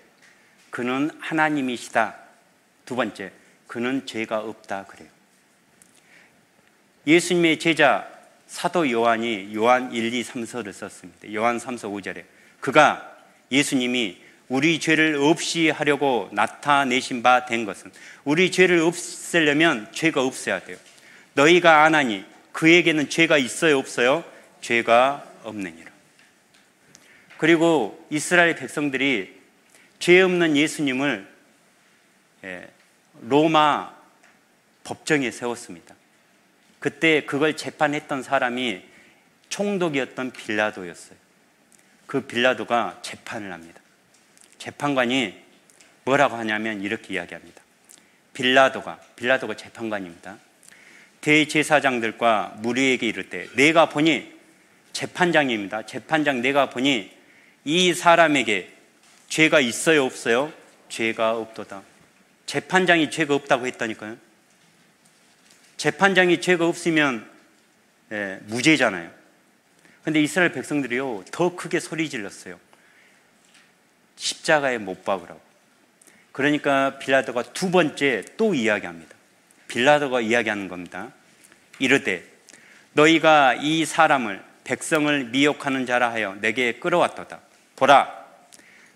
Speaker 1: 그는 하나님이시다. 두 번째, 그는 죄가 없다 그래요. 예수님의 제자 사도 요한이 요한 1, 2, 3서를 썼습니다. 요한 3서 5절에 그가 예수님이 우리 죄를 없이 하려고 나타내신 바 된 것은 우리 죄를 없애려면 죄가 없어야 돼요. 너희가 아나니 그에게는 죄가 있어요 없어요? 죄가 없느니라. 그리고 이스라엘 백성들이 죄 없는 예수님을 로마 법정에 세웠습니다. 그때 그걸 재판했던 사람이 총독이었던 빌라도였어요. 그 빌라도가 재판을 합니다. 재판관이 뭐라고 하냐면 이렇게 이야기합니다. 빌라도가 재판관입니다. 대제사장들과 무리에게 이를 때 내가 보니 재판장입니다. 재판장 내가 보니 이 사람에게 죄가 있어요 없어요? 죄가 없도다. 재판장이 죄가 없다고 했다니까요. 재판장이 죄가 없으면 무죄잖아요. 근데 이스라엘 백성들이요 더 크게 소리 질렀어요. 십자가에 못 박으라고. 그러니까 빌라도가 두 번째 또 이야기합니다. 빌라도가 이야기하는 겁니다. 이르되 너희가 이 사람을 백성을 미혹하는 자라 하여 내게 끌어왔도다. 보라,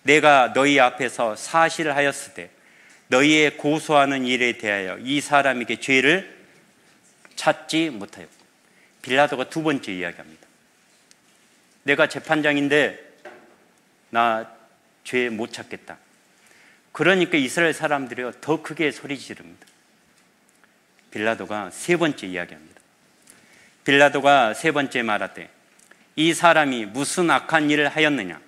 Speaker 1: 내가 너희 앞에서 사실하였을 때 너희의 고소하는 일에 대하여 이 사람에게 죄를 찾지 못하였고. 빌라도가 두 번째 이야기합니다. 내가 재판장인데 나 죄 못 찾겠다. 그러니까 이스라엘 사람들이 더 크게 소리 지릅니다. 빌라도가 세 번째 이야기합니다. 빌라도가 세 번째 말하되 이 사람이 무슨 악한 일을 하였느냐?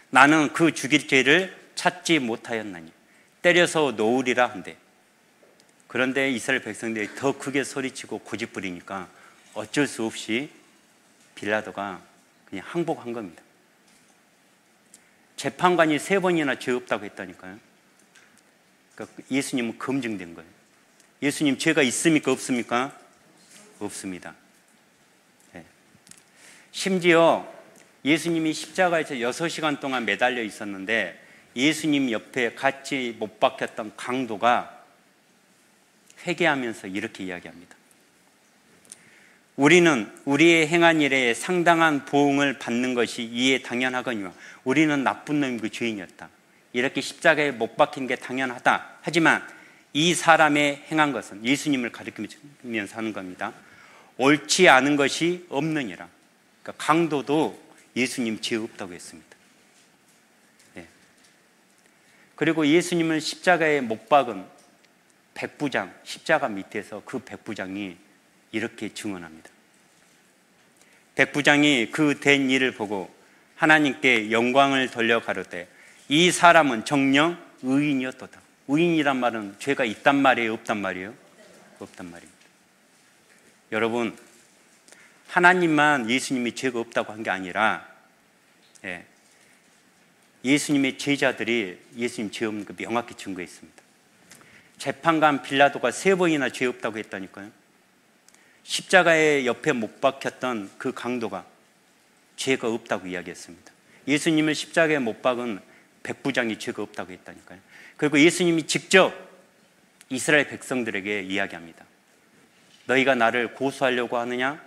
Speaker 1: 나는 그 죽일 죄를 찾지 못하였나니. 때려서 놓으리라 한대. 그런데 이스라엘 백성들이 더 크게 소리치고 고집부리니까 어쩔 수 없이 빌라도가 그냥 항복한 겁니다. 재판관이 3번이나 죄 없다고 했다니까요. 그러니까 예수님은 검증된 거예요. 예수님 죄가 있습니까? 없습니까? 없습니다. 네. 심지어 예수님이 십자가에서 6시간 동안 매달려 있었는데 예수님 옆에 같이 못 박혔던 강도가 회개하면서 이렇게 이야기합니다. 우리는 우리의 행한 일에 상당한 보응을 받는 것이 이에 당연하거니와 우리는 나쁜 놈 그 죄인이었다. 이렇게 십자가에 못 박힌 게 당연하다. 하지만 이 사람의 행한 것은, 예수님을 가리키면서 하는 겁니다, 옳지 않은 것이 없느니라. 그러니까 강도도 예수님 죄 없다고 했습니다. 네. 그리고 예수님을 십자가에 못 박은 백부장, 십자가 밑에서 그 백부장이 이렇게 증언합니다. 백부장이 그 된 일을 보고 하나님께 영광을 돌려 가로되 이 사람은 정녕 의인이었도다. 의인이란 말은 죄가 있단 말이에요? 없단 말이에요? 없단 말입니다. 여러분, 하나님만 예수님이 죄가 없다고 한 게 아니라 예수님의 제자들이 예수님 죄 없는 거 명확히 증거했습니다. 재판관 빌라도가 3번이나 죄 없다고 했다니까요. 십자가에 옆에 못 박혔던 그 강도가 죄가 없다고 이야기했습니다. 예수님을 십자가에 못 박은 백부장이 죄가 없다고 했다니까요. 그리고 예수님이 직접 이스라엘 백성들에게 이야기합니다. 너희가 나를 고소하려고 하느냐?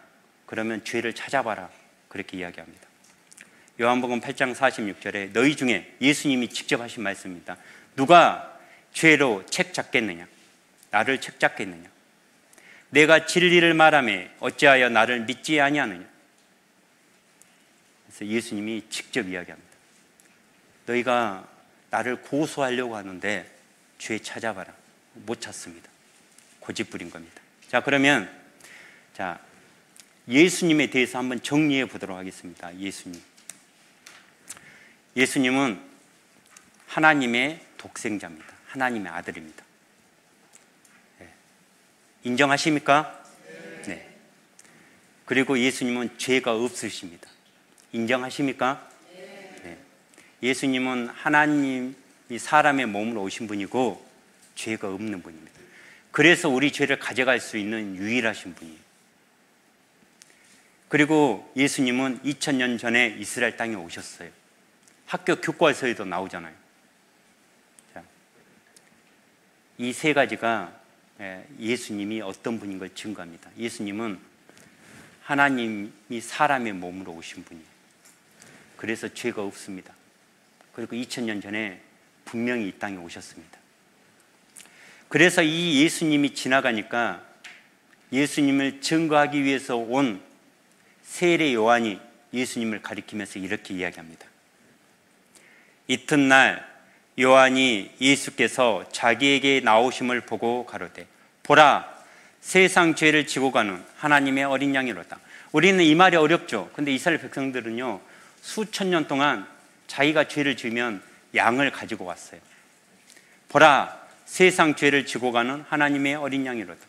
Speaker 1: 그러면 죄를 찾아봐라. 그렇게 이야기합니다. 요한복음 8장 46절에 너희 중에, 예수님이 직접 하신 말씀입니다, 누가 죄로 책 잡겠느냐? 나를 책 잡겠느냐? 내가 진리를 말하매 어찌하여 나를 믿지 아니하느냐? 그래서 예수님이 직접 이야기합니다. 너희가 나를 고소하려고 하는데 죄 찾아봐라. 못 찾습니다. 고집부린 겁니다. 자, 그러면 예수님에 대해서 한번 정리해 보도록 하겠습니다. 예수님은 하나님의 독생자입니다. 하나님의 아들입니다. 인정하십니까? 네. 그리고 예수님은 죄가 없으십니다. 인정하십니까? 네. 예수님은 하나님이 사람의 몸으로 오신 분이고 죄가 없는 분입니다. 그래서 우리 죄를 가져갈 수 있는 유일하신 분이에요. 그리고 예수님은 2000년 전에 이스라엘 땅에 오셨어요. 학교 교과서에도 나오잖아요. 이 3가지가 예수님이 어떤 분인 걸 증거합니다. 예수님은 하나님이 사람의 몸으로 오신 분이에요. 그래서 죄가 없습니다. 그리고 2000년 전에 분명히 이 땅에 오셨습니다. 그래서 이 예수님이 지나가니까 예수님을 증거하기 위해서 온 세례 요한이 예수님을 가리키면서 이렇게 이야기합니다. 이튿날 요한이 예수께서 자기에게 나오심을 보고 가로되 보라, 세상 죄를 지고 가는 하나님의 어린 양이로다. 우리는 이 말이 어렵죠. 근데 이스라엘 백성들은요, 수천 년 동안 자기가 죄를 지으면 양을 가지고 왔어요. 보라, 세상 죄를 지고 가는 하나님의 어린 양이로다.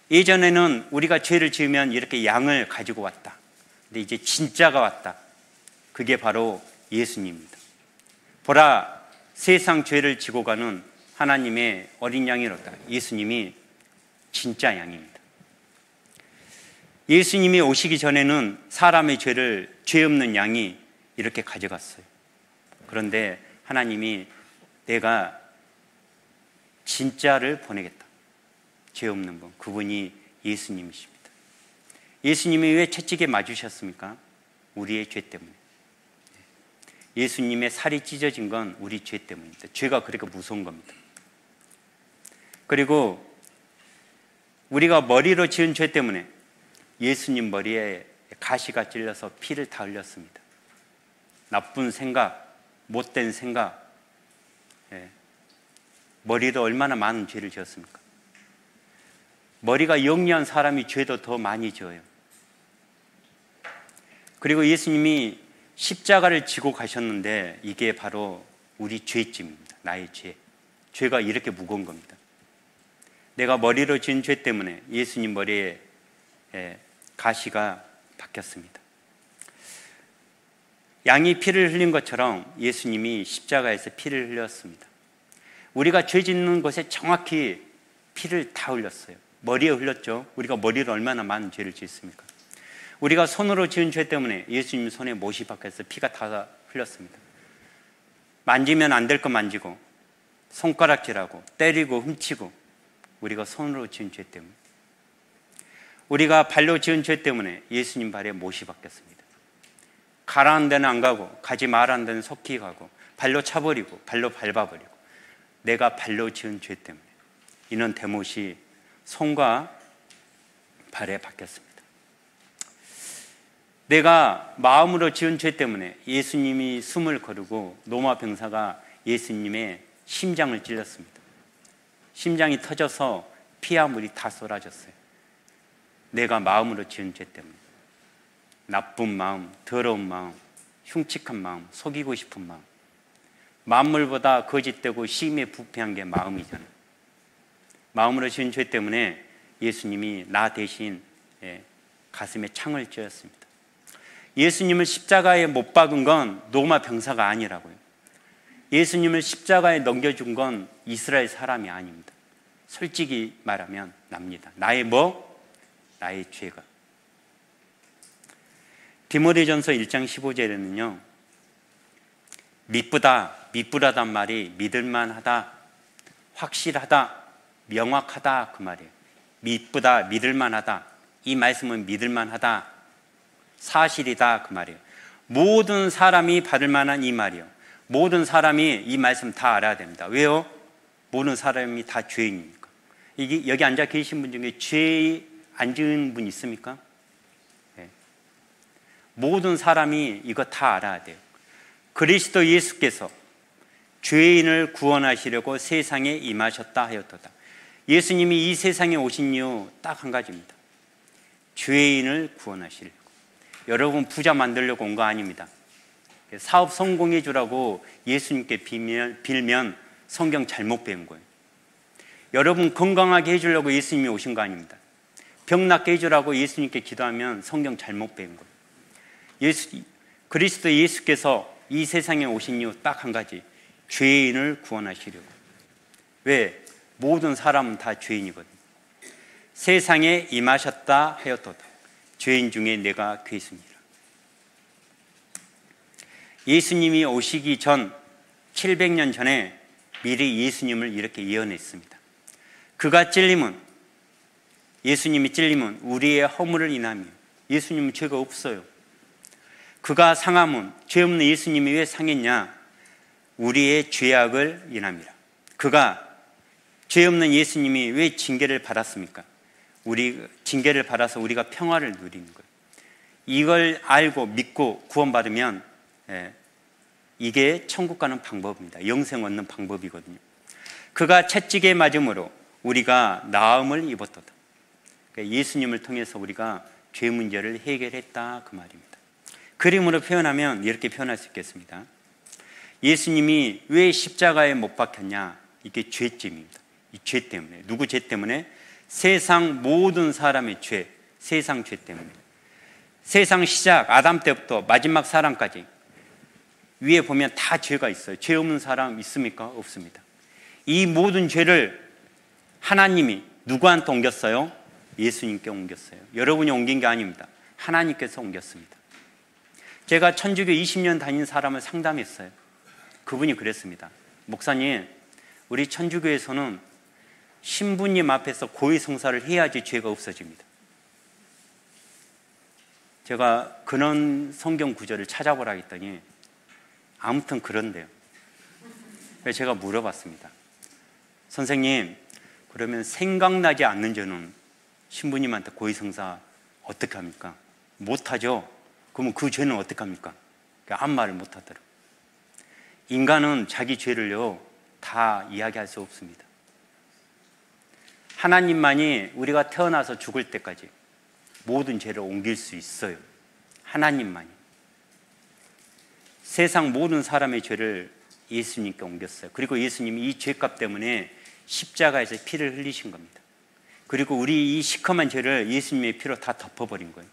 Speaker 1: 예전에는 우리가 죄를 지으면 이렇게 양을 가지고 왔다. 근데 이제 진짜가 왔다. 그게 바로 예수님입니다. 보라, 세상 죄를 지고 가는 하나님의 어린 양이로다. 예수님이 진짜 양입니다. 예수님이 오시기 전에는 사람의 죄를, 죄 없는 양이 이렇게 가져갔어요. 그런데 하나님이 내가 진짜를 보내겠다. 죄 없는 분, 그분이 예수님이십니다. 예수님이 왜 채찍에 맞으셨습니까? 우리의 죄 때문에. 예수님의 살이 찢어진 건 우리 죄 때문입니다. 죄가 그렇게 무서운 겁니다. 그리고 우리가 머리로 지은 죄 때문에 예수님 머리에 가시가 찔려서 피를 다 흘렸습니다. 나쁜 생각, 못된 생각, 머리로 얼마나 많은 죄를 지었습니까? 머리가 영리한 사람이 죄도 더 많이 지어요. 그리고 예수님이 십자가를 지고 가셨는데 이게 바로 우리 죄짐입니다. 나의 죄. 죄가 이렇게 무거운 겁니다. 내가 머리로 지은 죄 때문에 예수님 머리에 가시가 박혔습니다. 양이 피를 흘린 것처럼 예수님이 십자가에서 피를 흘렸습니다. 우리가 죄 짓는 곳에 정확히 피를 다 흘렸어요. 머리에 흘렸죠. 우리가 머리로 얼마나 많은 죄를 짓습니까? 우리가 손으로 지은 죄 때문에 예수님 손에 못이 박혀서 피가 다 흘렸습니다. 만지면 안 될 거 만지고 손가락질하고 때리고 훔치고, 우리가 손으로 지은 죄 때문에, 우리가 발로 지은 죄 때문에 예수님 발에 못이 박혔습니다. 가라는 데는 안 가고 가지 말라는 데는 속히 가고 발로 차버리고 발로 밟아버리고, 내가 발로 지은 죄 때문에 이는 대못이 손과 발에 박혔습니다. 내가 마음으로 지은 죄 때문에 예수님이 숨을 거르고 로마 병사가 예수님의 심장을 찔렀습니다. 심장이 터져서 피와 물이 다 쏟아졌어요. 내가 마음으로 지은 죄 때문에. 나쁜 마음, 더러운 마음, 흉측한 마음, 속이고 싶은 마음, 만물보다 거짓되고 심히 부패한 게 마음이잖아요. 마음으로 지은 죄 때문에 예수님이 나 대신 가슴에 창을 찧었습니다. 예수님을 십자가에 못 박은 건 로마 병사가 아니라고요. 예수님을 십자가에 넘겨준 건 이스라엘 사람이 아닙니다. 솔직히 말하면 납니다. 나의 죄가. 디모데전서 1장 15절에는요, 미쁘다단 말이 믿을만하다, 확실하다, 명확하다 그 말이에요. 미쁘다, 믿을만하다. 이 말씀은 믿을만하다, 사실이다 그 말이에요. 모든 사람이 받을 만한 이 말이에요. 모든 사람이 이 말씀 다 알아야 됩니다. 왜요? 모든 사람이 다 죄인이니까. 여기 앉아 계신 분 중에 죄 안 지은 분 있습니까? 네. 모든 사람이 이거 다 알아야 돼요. 그리스도 예수께서 죄인을 구원하시려고 세상에 임하셨다 하였도다. 예수님이 이 세상에 오신 이유 딱 한 가지입니다. 죄인을 구원하시려고. 여러분 부자 만들려고 온 거 아닙니다. 사업 성공해 주라고 예수님께 빌면 성경 잘못 배운 거예요. 여러분 건강하게 해주려고 예수님이 오신 거 아닙니다. 병 낫게 해주라고 예수님께 기도하면 성경 잘못 배운 거예요. 그리스도 예수께서 이 세상에 오신 이유 딱 한 가지, 죄인을 구원하시려고. 왜? 모든 사람은 다 죄인이거든요. 세상에 임하셨다 하였도다. 죄인 중에 내가 괴수니라. 예수님이 오시기 전 700년 전에 미리 예수님을 이렇게 예언했습니다. 그가 찔림은, 예수님이 찔림은 우리의 허물을 인하며, 예수님은 죄가 없어요. 그가 상함은, 죄 없는 예수님이 왜 상했냐? 우리의 죄악을 인함이라. 그가, 죄 없는 예수님이 왜 징계를 받았습니까? 징계를 받아서 우리가 평화를 누리는 거예요. 이걸 알고 믿고 구원받으면 이게 천국 가는 방법입니다. 영생 얻는 방법이거든요. 그가 채찍에 맞음으로 우리가 나음을 입었도다. 그러니까 예수님을 통해서 우리가 죄 문제를 해결했다 그 말입니다. 그림으로 표현하면 이렇게 표현할 수 있겠습니다. 예수님이 왜 십자가에 못 박혔냐? 이게 죄짐입니다. 이 죄 때문에. 누구 죄 때문에? 세상 모든 사람의 죄, 세상 죄 때문에. 세상 시작 아담 때부터 마지막 사람까지 위에 보면 다 죄가 있어요. 죄 없는 사람 있습니까? 없습니다. 이 모든 죄를 하나님이 누구한테 옮겼어요? 예수님께 옮겼어요. 여러분이 옮긴 게 아닙니다. 하나님께서 옮겼습니다. 제가 천주교 20년 다닌 사람을 상담했어요. 그분이 그랬습니다. 목사님, 우리 천주교에서는 신부님 앞에서 고해성사를 해야지 죄가 없어집니다. 제가 그런 성경 구절을 찾아보라 했더니 아무튼 그런데요. 그래서 제가 물어봤습니다. 선생님, 그러면 생각나지 않는 죄는 신부님한테 고해성사 어떻게 합니까? 못하죠? 그러면 그 죄는 어떻게 합니까? 아무 말을 못하더라고요. 인간은 자기 죄를요 다 이야기할 수 없습니다. 하나님만이 우리가 태어나서 죽을 때까지 모든 죄를 옮길 수 있어요. 하나님만이. 세상 모든 사람의 죄를 예수님께 옮겼어요. 그리고 예수님이 이 죄값 때문에 십자가에서 피를 흘리신 겁니다. 그리고 우리 이 시커먼 죄를 예수님의 피로 다 덮어버린 거예요.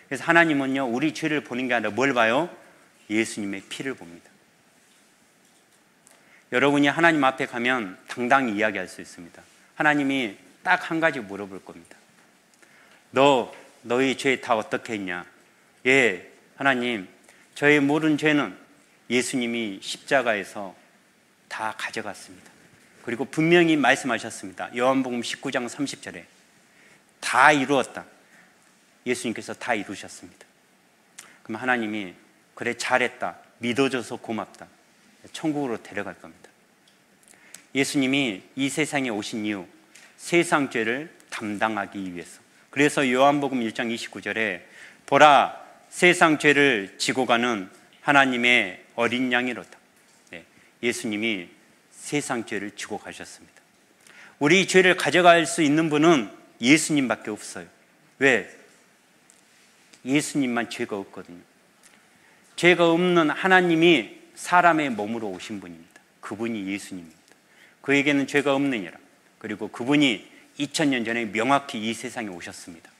Speaker 1: 그래서 하나님은요, 우리 죄를 보는 게 아니라 뭘 봐요? 예수님의 피를 봅니다. 여러분이 하나님 앞에 가면 당당히 이야기할 수 있습니다. 하나님이 딱 한 가지 물어볼 겁니다. 너희 죄 다 어떻게 했냐? 예, 하나님, 저의 모든 죄는 예수님이 십자가에서 다 가져갔습니다. 그리고 분명히 말씀하셨습니다. 요한복음 19장 30절에 다 이루었다. 예수님께서 다 이루셨습니다. 그럼 하나님이 그래 잘했다, 믿어줘서 고맙다, 천국으로 데려갈 겁니다. 예수님이 이 세상에 오신 이유, 세상 죄를 담당하기 위해서. 그래서 요한복음 1장 29절에 보라, 세상 죄를 지고 가는 하나님의 어린 양이로다. 네, 예수님이 세상 죄를 지고 가셨습니다. 우리 죄를 가져갈 수 있는 분은 예수님밖에 없어요. 왜? 예수님만 죄가 없거든요. 죄가 없는 하나님이 사람의 몸으로 오신 분입니다. 그분이 예수님입니다. 그에게는 죄가 없느니라. 그리고 그분이 2000년 전에 명확히 이 세상에 오셨습니다.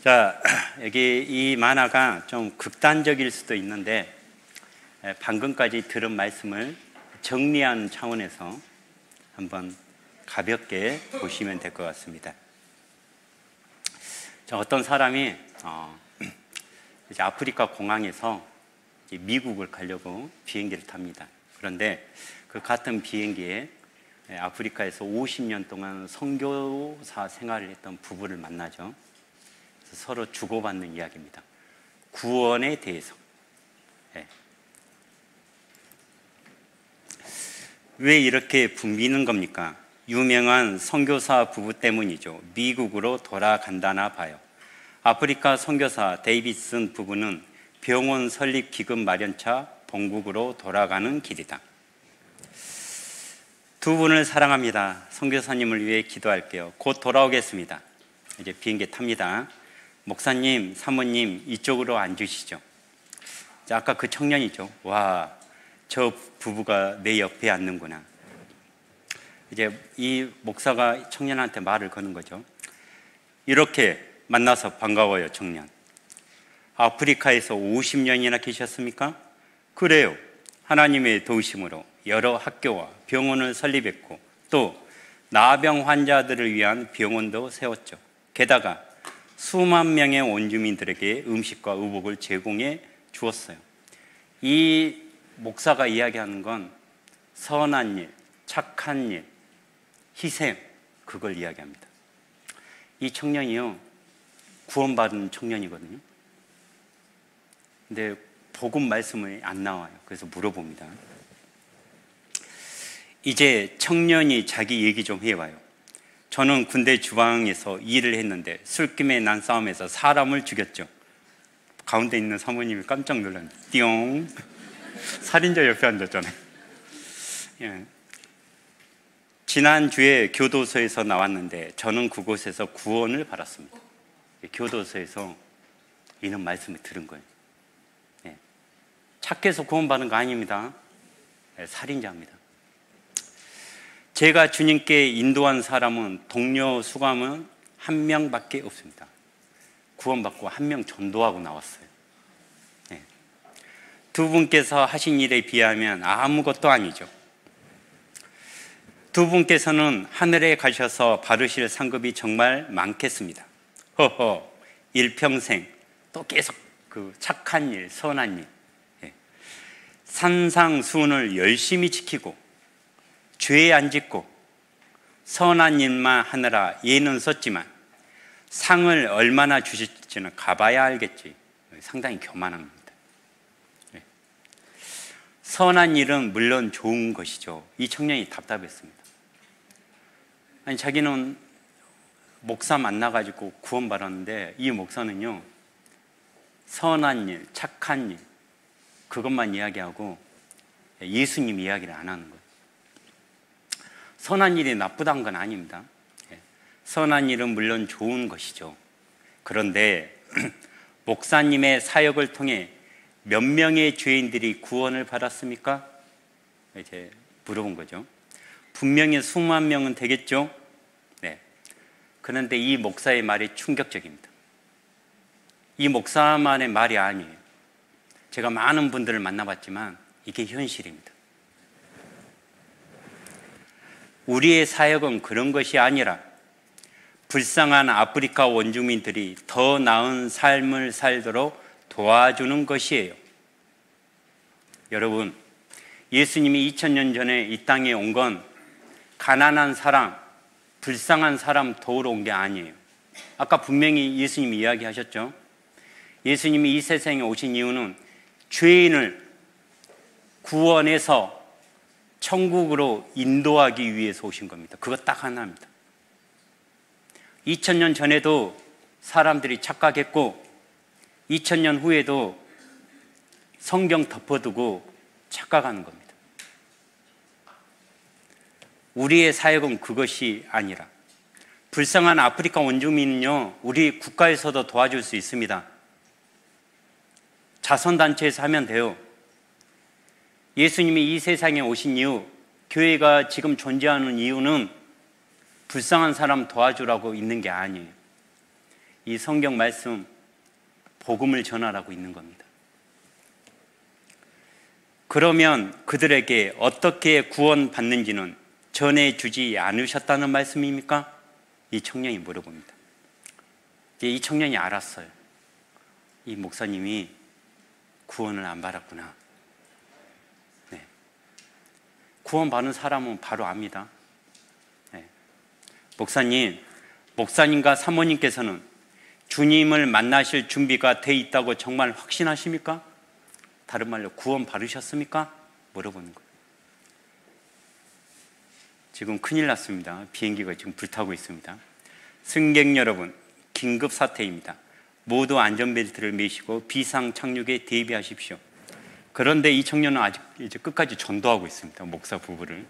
Speaker 1: 자, 여기 이 만화가 좀 극단적일 수도 있는데 방금까지 들은 말씀을 정리한 차원에서 한번 가볍게 보시면 될 것 같습니다. 자, 어떤 사람이 이제 아프리카 공항에서 미국을 가려고 비행기를 탑니다. 그런데 그 같은 비행기에 아프리카에서 50년 동안 선교사 생활을 했던 부부를 만나죠. 그래서 서로 주고받는 이야기입니다. 구원에 대해서. 네. 왜 이렇게 붐비는 겁니까? 유명한 선교사 부부 때문이죠. 미국으로 돌아간다나 봐요. 아프리카 선교사 데이비슨 부부는 병원 설립 기금 마련차 본국으로 돌아가는 길이다. 두 분을 사랑합니다. 선교사님을 위해 기도할게요. 곧 돌아오겠습니다. 이제 비행기 탑니다. 목사님, 사모님 이쪽으로 앉으시죠. 자, 아까 그 청년이죠. 와, 저 부부가 내 옆에 앉는구나. 이제 이 목사가 청년한테 말을 거는 거죠. 이렇게 만나서 반가워요, 청년. 아프리카에서 50년이나 계셨습니까? 그래요. 하나님의 도우심으로 여러 학교와 병원을 설립했고 또 나병 환자들을 위한 병원도 세웠죠. 게다가 수만 명의 원주민들에게 음식과 의복을 제공해 주었어요. 이 목사가 이야기하는 건 선한 일, 착한 일, 희생, 그걸 이야기합니다. 이 청년이요, 구원받은 청년이거든요. 근데 복음 말씀이 안 나와요. 그래서 물어봅니다. 이제 청년이 자기 얘기 좀 해봐요. 저는 군대 주방에서 일을 했는데 술김에 난 싸움에서 사람을 죽였죠. 가운데 있는 사모님이 깜짝 놀랐는데 띠용, 살인자 옆에 앉았잖아요. 예. 지난주에 교도소에서 나왔는데 저는 그곳에서 구원을 받았습니다. 교도소에서 이런 말씀을 들은 거예요. 예. 착해서 구원받은 거 아닙니다. 예, 살인자입니다. 제가 주님께 인도한 사람은 동료 수감은 한 명밖에 없습니다. 구원받고 한 명 전도하고 나왔어요. 네. 두 분께서 하신 일에 비하면 아무것도 아니죠. 두 분께서는 하늘에 가셔서 받으실 상급이 정말 많겠습니다. 허허, 일평생 또 계속 그 착한 일, 선한 일, 네. 산상수훈을 열심히 지키고 죄 안 짓고 선한 일만 하느라 예는 썼지만 상을 얼마나 주실지는 가봐야 알겠지. 상당히 교만합니다. 네. 선한 일은 물론 좋은 것이죠. 이 청년이 답답했습니다. 아니, 자기는 목사 만나가지고 구원받았는데 이 목사는요, 선한 일, 착한 일, 그것만 이야기하고 예수님 이야기를 안 하는 거예요. 선한 일이 나쁘다는 건 아닙니다. 선한 일은 물론 좋은 것이죠. 그런데 목사님의 사역을 통해 몇 명의 죄인들이 구원을 받았습니까? 이제 물어본 거죠. 분명히 수만 명은 되겠죠? 네. 그런데 이 목사의 말이 충격적입니다. 이 목사만의 말이 아니에요. 제가 많은 분들을 만나봤지만 이게 현실입니다. 우리의 사역은 그런 것이 아니라 불쌍한 아프리카 원주민들이 더 나은 삶을 살도록 도와주는 것이에요. 여러분, 예수님이 2000년 전에 이 땅에 온 건 가난한 사람, 불쌍한 사람 도우러 온 게 아니에요. 아까 분명히 예수님이 이야기하셨죠. 예수님이 이 세상에 오신 이유는 죄인을 구원해서 천국으로 인도하기 위해서 오신 겁니다. 그거 딱 하나입니다. 2000년 전에도 사람들이 착각했고 2000년 후에도 성경 덮어두고 착각하는 겁니다. 우리의 사역은 그것이 아니라 불쌍한 아프리카 원주민은요, 우리 국가에서도 도와줄 수 있습니다. 자선단체에서 하면 돼요. 예수님이 이 세상에 오신 이유, 교회가 지금 존재하는 이유는 불쌍한 사람 도와주라고 있는 게 아니에요. 이 성경 말씀, 복음을 전하라고 있는 겁니다. 그러면 그들에게 어떻게 구원받는지는 전해주지 않으셨다는 말씀입니까? 이 청년이 물어봅니다. 이 청년이 알았어요. 이 목사님이 구원을 안 받았구나. 네. 구원받은 사람은 바로 압니다. 네. 목사님과 사모님께서는 주님을 만나실 준비가 돼 있다고 정말 확신하십니까? 다른 말로 구원 받으셨습니까? 물어보는 거예요. 지금 큰일 났습니다. 비행기가 지금 불타고 있습니다. 승객 여러분, 긴급 사태입니다. 모두 안전벨트를 매시고 비상 착륙에 대비하십시오. 그런데 이 청년은 아직 이제 끝까지 전도하고 있습니다. 목사 부부를.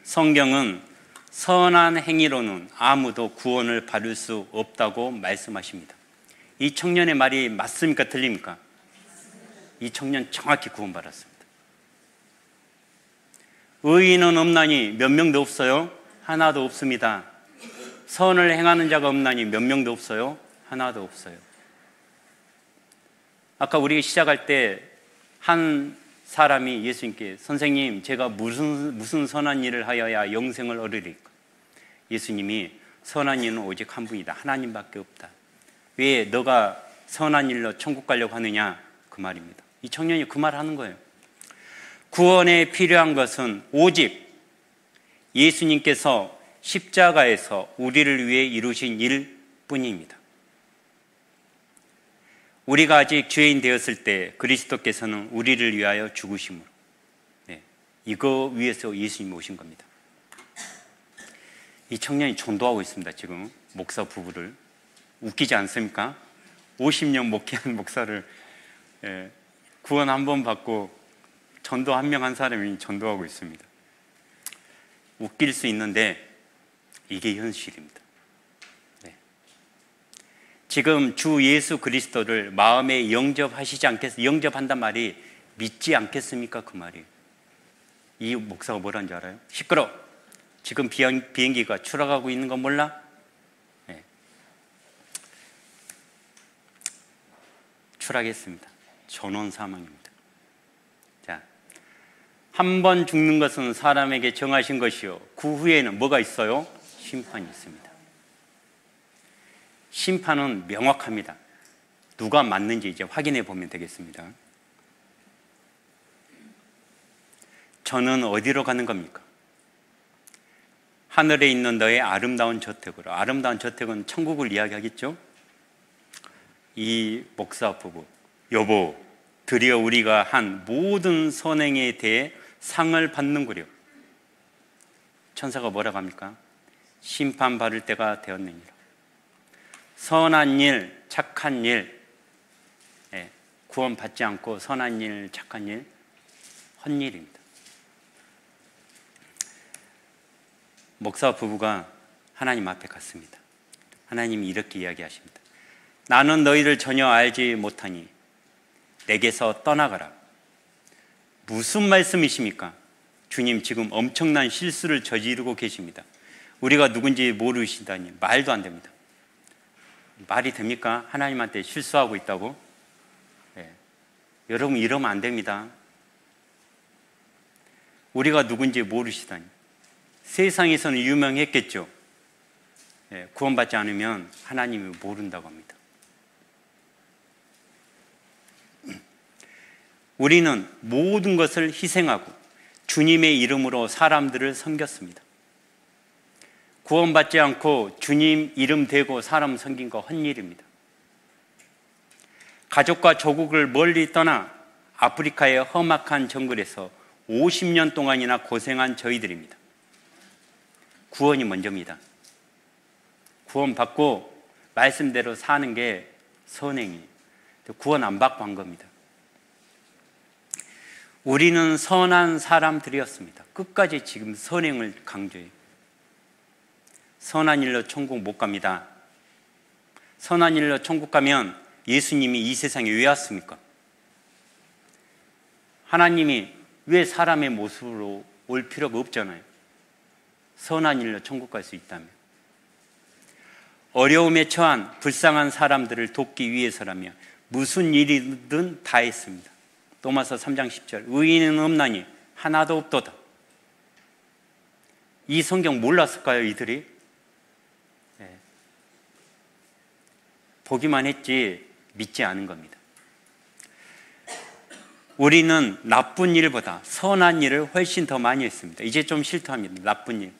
Speaker 1: 성경은 선한 행위로는 아무도 구원을 받을 수 없다고 말씀하십니다. 이 청년의 말이 맞습니까? 틀립니까? 이 청년 정확히 구원받았습니다. 의인은 없나니 몇 명도 없어요? 하나도 없습니다. 선을 행하는 자가 없나니 몇 명도 없어요? 하나도 없어요. 아까 우리 시작할 때 한 사람이 예수님께 선생님, 제가 무슨 선한 일을 하여야 영생을 얻으리까? 예수님이 선한 이는 오직 한 분이다. 하나님밖에 없다. 왜 너가 선한 일로 천국 가려고 하느냐? 그 말입니다. 이 청년이 그 말 하는 거예요. 구원에 필요한 것은 오직 예수님께서 십자가에서 우리를 위해 이루신 일뿐입니다. 우리가 아직 죄인 되었을 때 그리스도께서는 우리를 위하여 죽으심으로, 네, 이거 위해서 예수님이 오신 겁니다. 이 청년이 전도하고 있습니다. 지금 목사 부부를. 웃기지 않습니까? 50년 목회한 목사를 구원 한 번 받고 전도 한 명 한 사람이 전도하고 있습니다. 웃길 수 있는데 이게 현실입니다. 네. 지금 주 예수 그리스도를 마음에 영접한단 말이 믿지 않겠습니까? 그 말이. 이 목사가 뭐라는 줄 알아요? 시끄러. 지금 비행기가 추락하고 있는 건 몰라? 네. 추락했습니다. 전원 사망입니다. 자, 한 번 죽는 것은 사람에게 정하신 것이요, 그 후에는 뭐가 있어요? 심판이 있습니다. 심판은 명확합니다. 누가 맞는지 이제 확인해 보면 되겠습니다. 저는 어디로 가는 겁니까? 하늘에 있는 너의 아름다운 저택으로. 아름다운 저택은 천국을 이야기하겠죠? 이 목사 부부, 여보, 드디어 우리가 한 모든 선행에 대해 상을 받는구려. 천사가 뭐라고 합니까? 심판받을 때가 되었느니라. 선한 일, 착한 일, 구원받지 않고 선한 일, 착한 일, 헛일입니다. 목사 부부가 하나님 앞에 갔습니다. 하나님이 이렇게 이야기하십니다. 나는 너희를 전혀 알지 못하니 내게서 떠나가라. 무슨 말씀이십니까? 주님 지금 엄청난 실수를 저지르고 계십니다. 우리가 누군지 모르시다니 말도 안 됩니다. 말이 됩니까? 하나님한테 실수하고 있다고? 네. 여러분 이러면 안 됩니다. 우리가 누군지 모르시다니. 세상에서는 유명했겠죠. 네. 구원받지 않으면 하나님이 모른다고 합니다. 우리는 모든 것을 희생하고 주님의 이름으로 사람들을 섬겼습니다. 구원받지 않고 주님 이름 대고 사람 섬긴 거 헛일입니다. 가족과 조국을 멀리 떠나 아프리카의 험악한 정글에서 50년 동안이나 고생한 저희들입니다. 구원이 먼저입니다. 구원받고 말씀대로 사는 게 선행이에요. 구원 안 받고 한 겁니다. 우리는 선한 사람들이었습니다. 끝까지 지금 선행을 강조해요. 선한 일로 천국 못 갑니다. 선한 일로 천국 가면 예수님이 이 세상에 왜 왔습니까? 하나님이 왜 사람의 모습으로 올 필요가 없잖아요. 선한 일로 천국 갈 수 있다면. 어려움에 처한 불쌍한 사람들을 돕기 위해서라며 무슨 일이든 다 했습니다. 로마서 3장 10절 의인은 없나니 하나도 없도다. 이 성경 몰랐을까요 이들이? 네. 보기만 했지 믿지 않은 겁니다. 우리는 나쁜 일보다 선한 일을 훨씬 더 많이 했습니다. 이제 좀 실토합니다. 나쁜 일.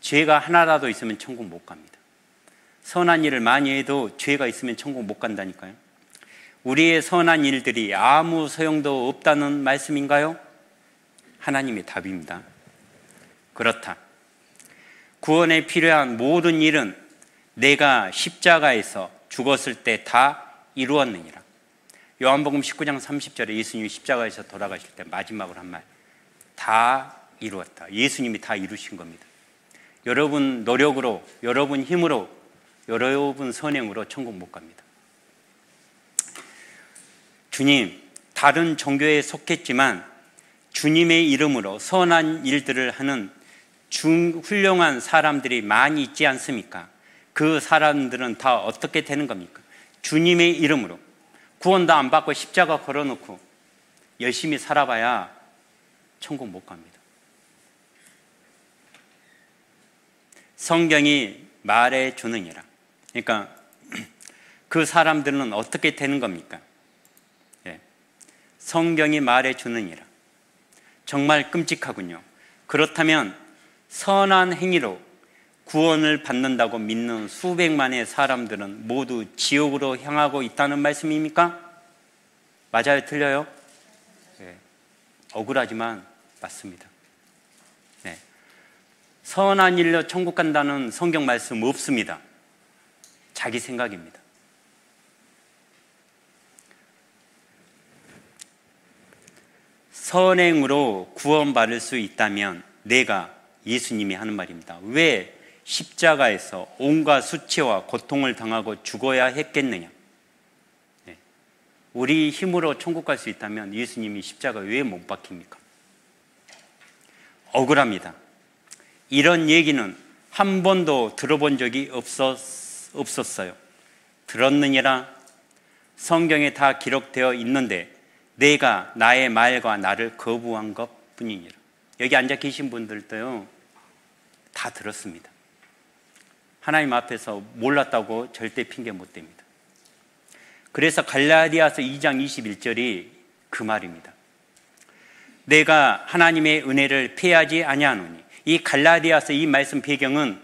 Speaker 1: 죄가 하나라도 있으면 천국 못 갑니다. 선한 일을 많이 해도 죄가 있으면 천국 못 간다니까요. 우리의 선한 일들이 아무 소용도 없다는 말씀인가요? 하나님의 답입니다. 그렇다. 구원에 필요한 모든 일은 내가 십자가에서 죽었을 때 다 이루었느니라. 요한복음 19장 30절에 예수님이 십자가에서 돌아가실 때 마지막으로 한 말, 다 이루었다. 예수님이 다 이루신 겁니다. 여러분 노력으로, 여러분 힘으로, 여러분 선행으로 천국 못 갑니다. 주님, 다른 종교에 속했지만 주님의 이름으로 선한 일들을 하는 훌륭한 사람들이 많이 있지 않습니까? 그 사람들은 다 어떻게 되는 겁니까? 주님의 이름으로 구원도 안 받고 십자가 걸어놓고 열심히 살아봐야 천국 못 갑니다. 성경이 말해 주느니라. 그러니까 그 사람들은 어떻게 되는 겁니까? 성경이 말해 주느니라. 정말 끔찍하군요. 그렇다면 선한 행위로 구원을 받는다고 믿는 수백만의 사람들은 모두 지옥으로 향하고 있다는 말씀입니까? 맞아요? 틀려요? 네. 억울하지만 맞습니다. 네. 선한 일로 천국 간다는 성경 말씀 없습니다. 자기 생각입니다. 선행으로 구원받을 수 있다면 내가, 예수님이 하는 말입니다. 왜 십자가에서 온갖 수치와 고통을 당하고 죽어야 했겠느냐? 네. 우리 힘으로 천국 갈 수 있다면 예수님이 십자가 왜 못 박힙니까? 억울합니다. 이런 얘기는 한 번도 들어본 적이 없었어요. 들었느니라? 성경에 다 기록되어 있는데 내가 나의 말과 나를 거부한 것 뿐이니라. 여기 앉아 계신 분들도요, 다 들었습니다. 하나님 앞에서 몰랐다고 절대 핑계 못 댑니다. 그래서 갈라디아서 2장 21절이 그 말입니다. 내가 하나님의 은혜를 패하지 아니하노니. 이 갈라디아서 이 말씀 배경은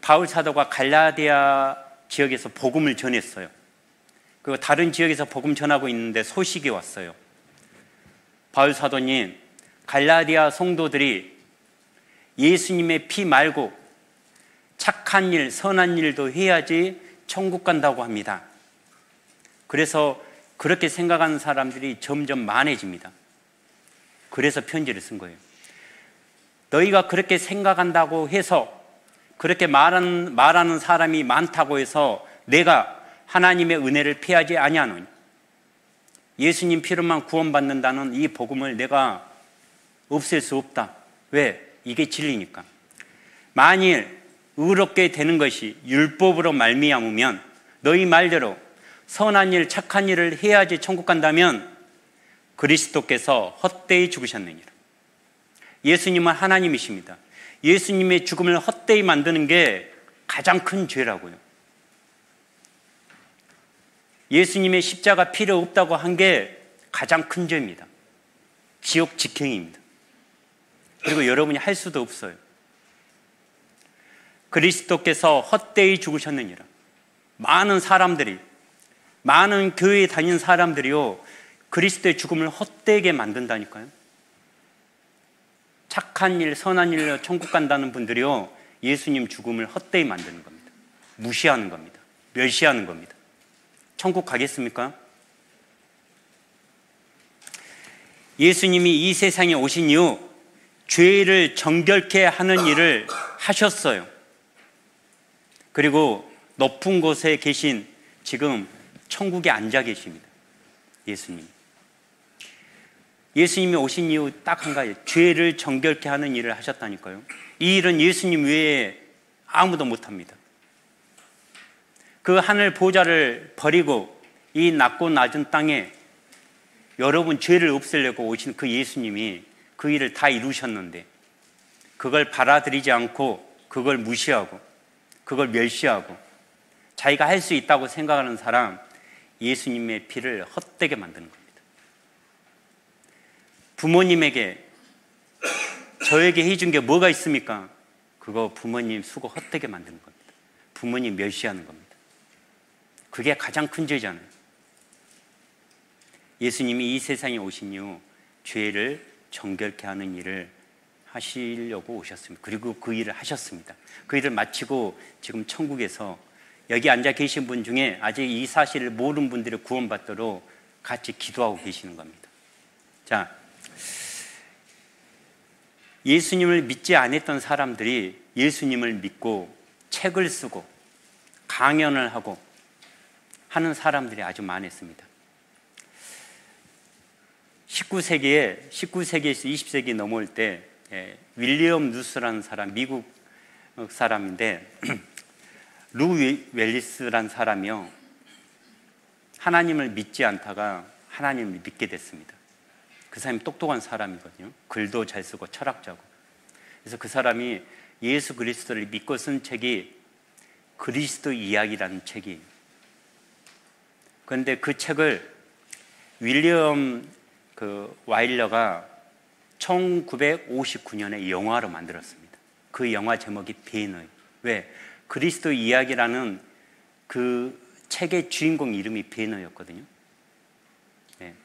Speaker 1: 바울 사도가 갈라디아 지역에서 복음을 전했어요. 그리고 다른 지역에서 복음 전하고 있는데 소식이 왔어요. 바울 사도님, 갈라디아 성도들이 예수님의 피 말고 착한 일, 선한 일도 해야지 천국 간다고 합니다. 그래서 그렇게 생각하는 사람들이 점점 많아집니다. 그래서 편지를 쓴 거예요. 너희가 그렇게 생각한다고 해서, 그렇게 말하는 사람이 많다고 해서 내가 하나님의 은혜를 피하지 아니하노니. 예수님 피로만 구원받는다는 이 복음을 내가 없앨 수 없다. 왜? 이게 진리니까. 만일 의롭게 되는 것이 율법으로 말미암으면 너희 말대로 선한 일, 착한 일을 해야지 천국 간다면 그리스도께서 헛되이 죽으셨느니라. 예수님은 하나님이십니다. 예수님의 죽음을 헛되이 만드는 게 가장 큰 죄라고요. 예수님의 십자가 필요 없다고 한 게 가장 큰 죄입니다. 지옥 직행입니다. 그리고 여러분이 할 수도 없어요. 그리스도께서 헛되이 죽으셨느니라. 많은 사람들이, 많은 교회에 다니는 사람들이요, 그리스도의 죽음을 헛되게 만든다니까요. 착한 일, 선한 일로 천국 간다는 분들이요, 예수님 죽음을 헛되이 만드는 겁니다. 무시하는 겁니다. 멸시하는 겁니다. 천국 가겠습니까? 예수님이 이 세상에 오신 이후 죄를 정결케 하는 일을 하셨어요. 그리고 높은 곳에 계신 지금 천국에 앉아 계십니다. 예수님이 오신 이후 딱 한 가지, 죄를 정결케 하는 일을 하셨다니까요. 이 일은 예수님 외에 아무도 못합니다. 그 하늘 보좌를 버리고 이 낮고 낮은 땅에 여러분 죄를 없애려고 오신 그 예수님이 그 일을 다 이루셨는데 그걸 받아들이지 않고 그걸 무시하고 그걸 멸시하고 자기가 할 수 있다고 생각하는 사람, 예수님의 피를 헛되게 만드는 겁니다. 부모님에게 저에게 해준 게 뭐가 있습니까? 그거 부모님 수고 헛되게 만드는 겁니다. 부모님 멸시하는 겁니다. 그게 가장 큰 죄잖아요. 예수님이 이 세상에 오신 이후 죄를 정결케 하는 일을 하시려고 오셨습니다. 그리고 그 일을 하셨습니다. 그 일을 마치고 지금 천국에서 여기 앉아 계신 분 중에 아직 이 사실을 모르는 분들이 구원받도록 같이 기도하고 계시는 겁니다. 자, 예수님을 믿지 않았던 사람들이 예수님을 믿고 책을 쓰고 강연을 하고 하는 사람들이 아주 많았습니다. 19세기에서 20세기 넘어올 때 윌리엄 누스라는 사람, 미국 사람인데 루 웰리스라는 사람이요, 하나님을 믿지 않다가 하나님을 믿게 됐습니다. 그 사람이 똑똑한 사람이거든요. 글도 잘 쓰고 철학자고. 그래서 그 사람이 예수 그리스도를 믿고 쓴 책이 그리스도 이야기라는 책이에요. 그런데 그 책을 윌리엄 와일러가 1959년에 영화로 만들었습니다. 그 영화 제목이 배너예요. 왜? 그리스도 이야기라는 그 책의 주인공 이름이 배너였거든요. 네.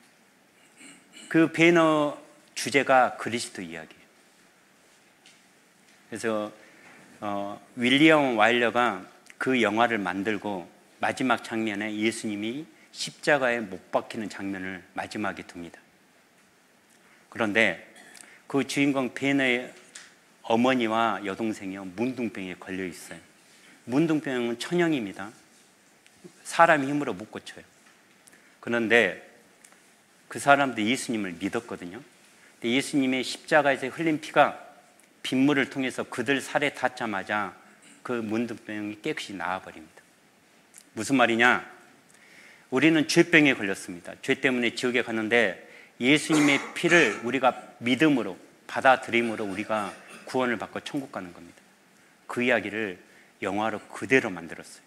Speaker 1: 그 배너 주제가 그리스도 이야기예요. 그래서 윌리엄 와일러가 그 영화를 만들고 마지막 장면에 예수님이 십자가에 못 박히는 장면을 마지막에 둡니다. 그런데 그 주인공 베너의 어머니와 여동생이 문둥병에 걸려 있어요. 문둥병은 천형입니다. 사람의 힘으로 못 고쳐요. 그런데 그 사람도 예수님을 믿었거든요. 근데 예수님의 십자가에서 흘린 피가 빗물을 통해서 그들 살에 닿자마자 그 문둥병이 깨끗이 나아버립니다. 무슨 말이냐? 우리는 죄병에 걸렸습니다. 죄 때문에 지옥에 갔는데 예수님의 피를 우리가 믿음으로 받아들임으로 우리가 구원을 받고 천국 가는 겁니다. 그 이야기를 영화로 그대로 만들었어요.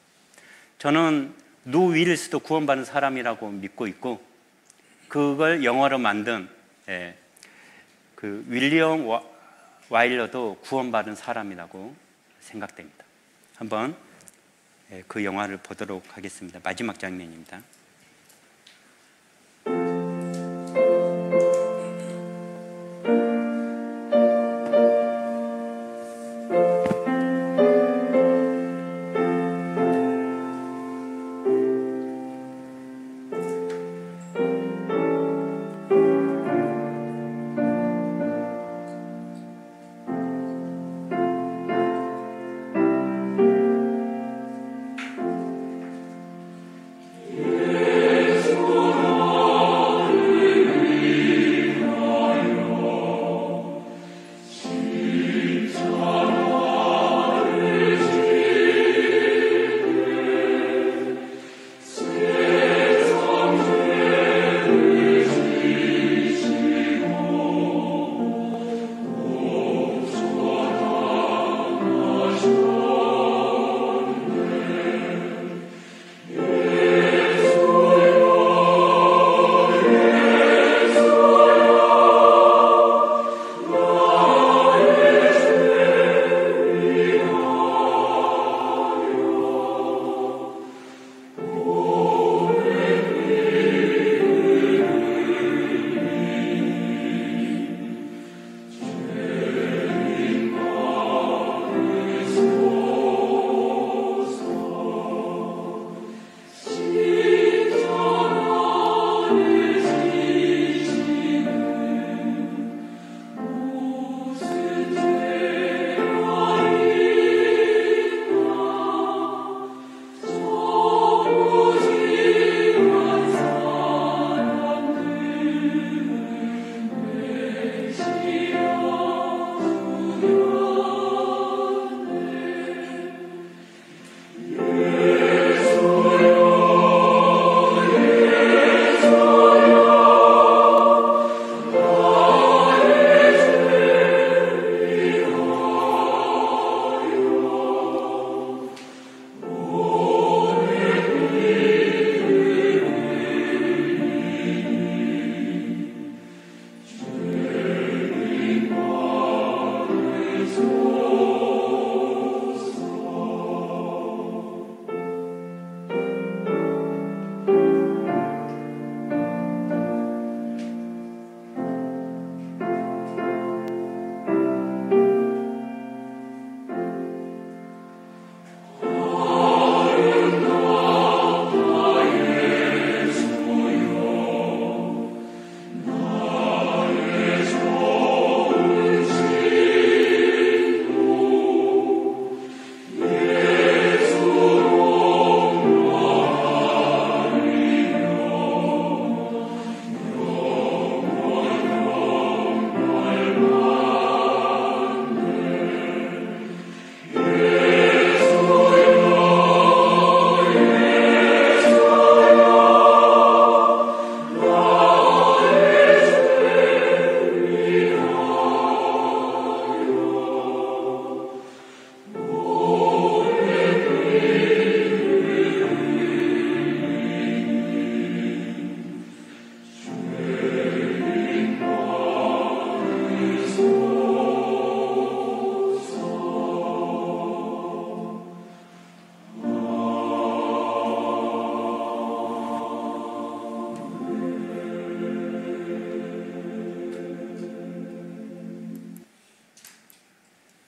Speaker 1: 저는 노 윌스도 구원받은 사람이라고 믿고 있고, 그걸 영화로 만든 그 윌리엄 와일러도 구원받은 사람이라고 생각됩니다. 한번 그 영화를 보도록 하겠습니다. 마지막 장면입니다.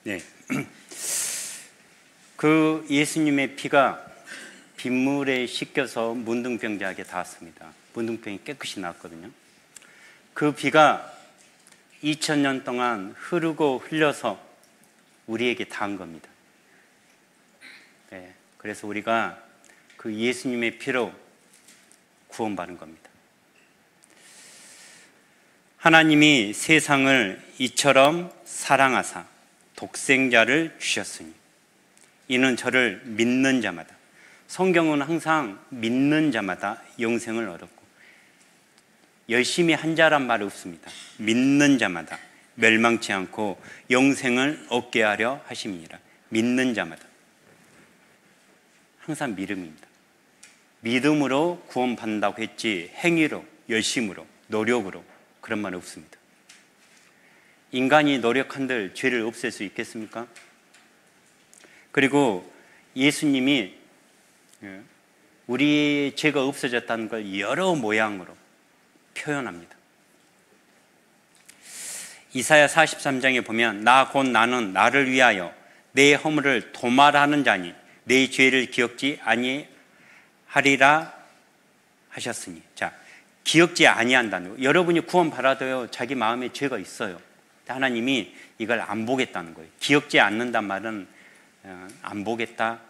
Speaker 1: 네. 그 예수님의 피가 빗물에 씻겨서 문둥병자에게 닿았습니다. 문둥병이 깨끗이 나왔거든요. 그 비가 2000년 동안 흐르고 흘려서 우리에게 닿은 겁니다. 네. 그래서 우리가 그 예수님의 피로 구원받은 겁니다. 하나님이 세상을 이처럼 사랑하사 독생자를 주셨으니 이는 저를 믿는 자마다, 성경은 항상 믿는 자마다 영생을 얻었고 열심히 한 자란 말이 없습니다. 믿는 자마다 멸망치 않고 영생을 얻게 하려 하심이니라. 믿는 자마다. 항상 믿음입니다. 믿음으로 구원받는다고 했지 행위로, 열심으로, 노력으로 그런 말은 없습니다. 인간이 노력한들 죄를 없앨 수 있겠습니까? 그리고 예수님이 우리의 죄가 없어졌다는 걸 여러 모양으로 표현합니다. 이사야 43장에 보면 나 곧 나는 나를 위하여 내 허물을 도말하는 자니 내 죄를 기억지 아니하리라 하셨으니. 자, 기억지 아니한다는 거. 여러분이 구원 받아도요 자기 마음에 죄가 있어요. 하나님이 이걸 안 보겠다는 거예요. 기억지 않는단 말은 안 보겠다.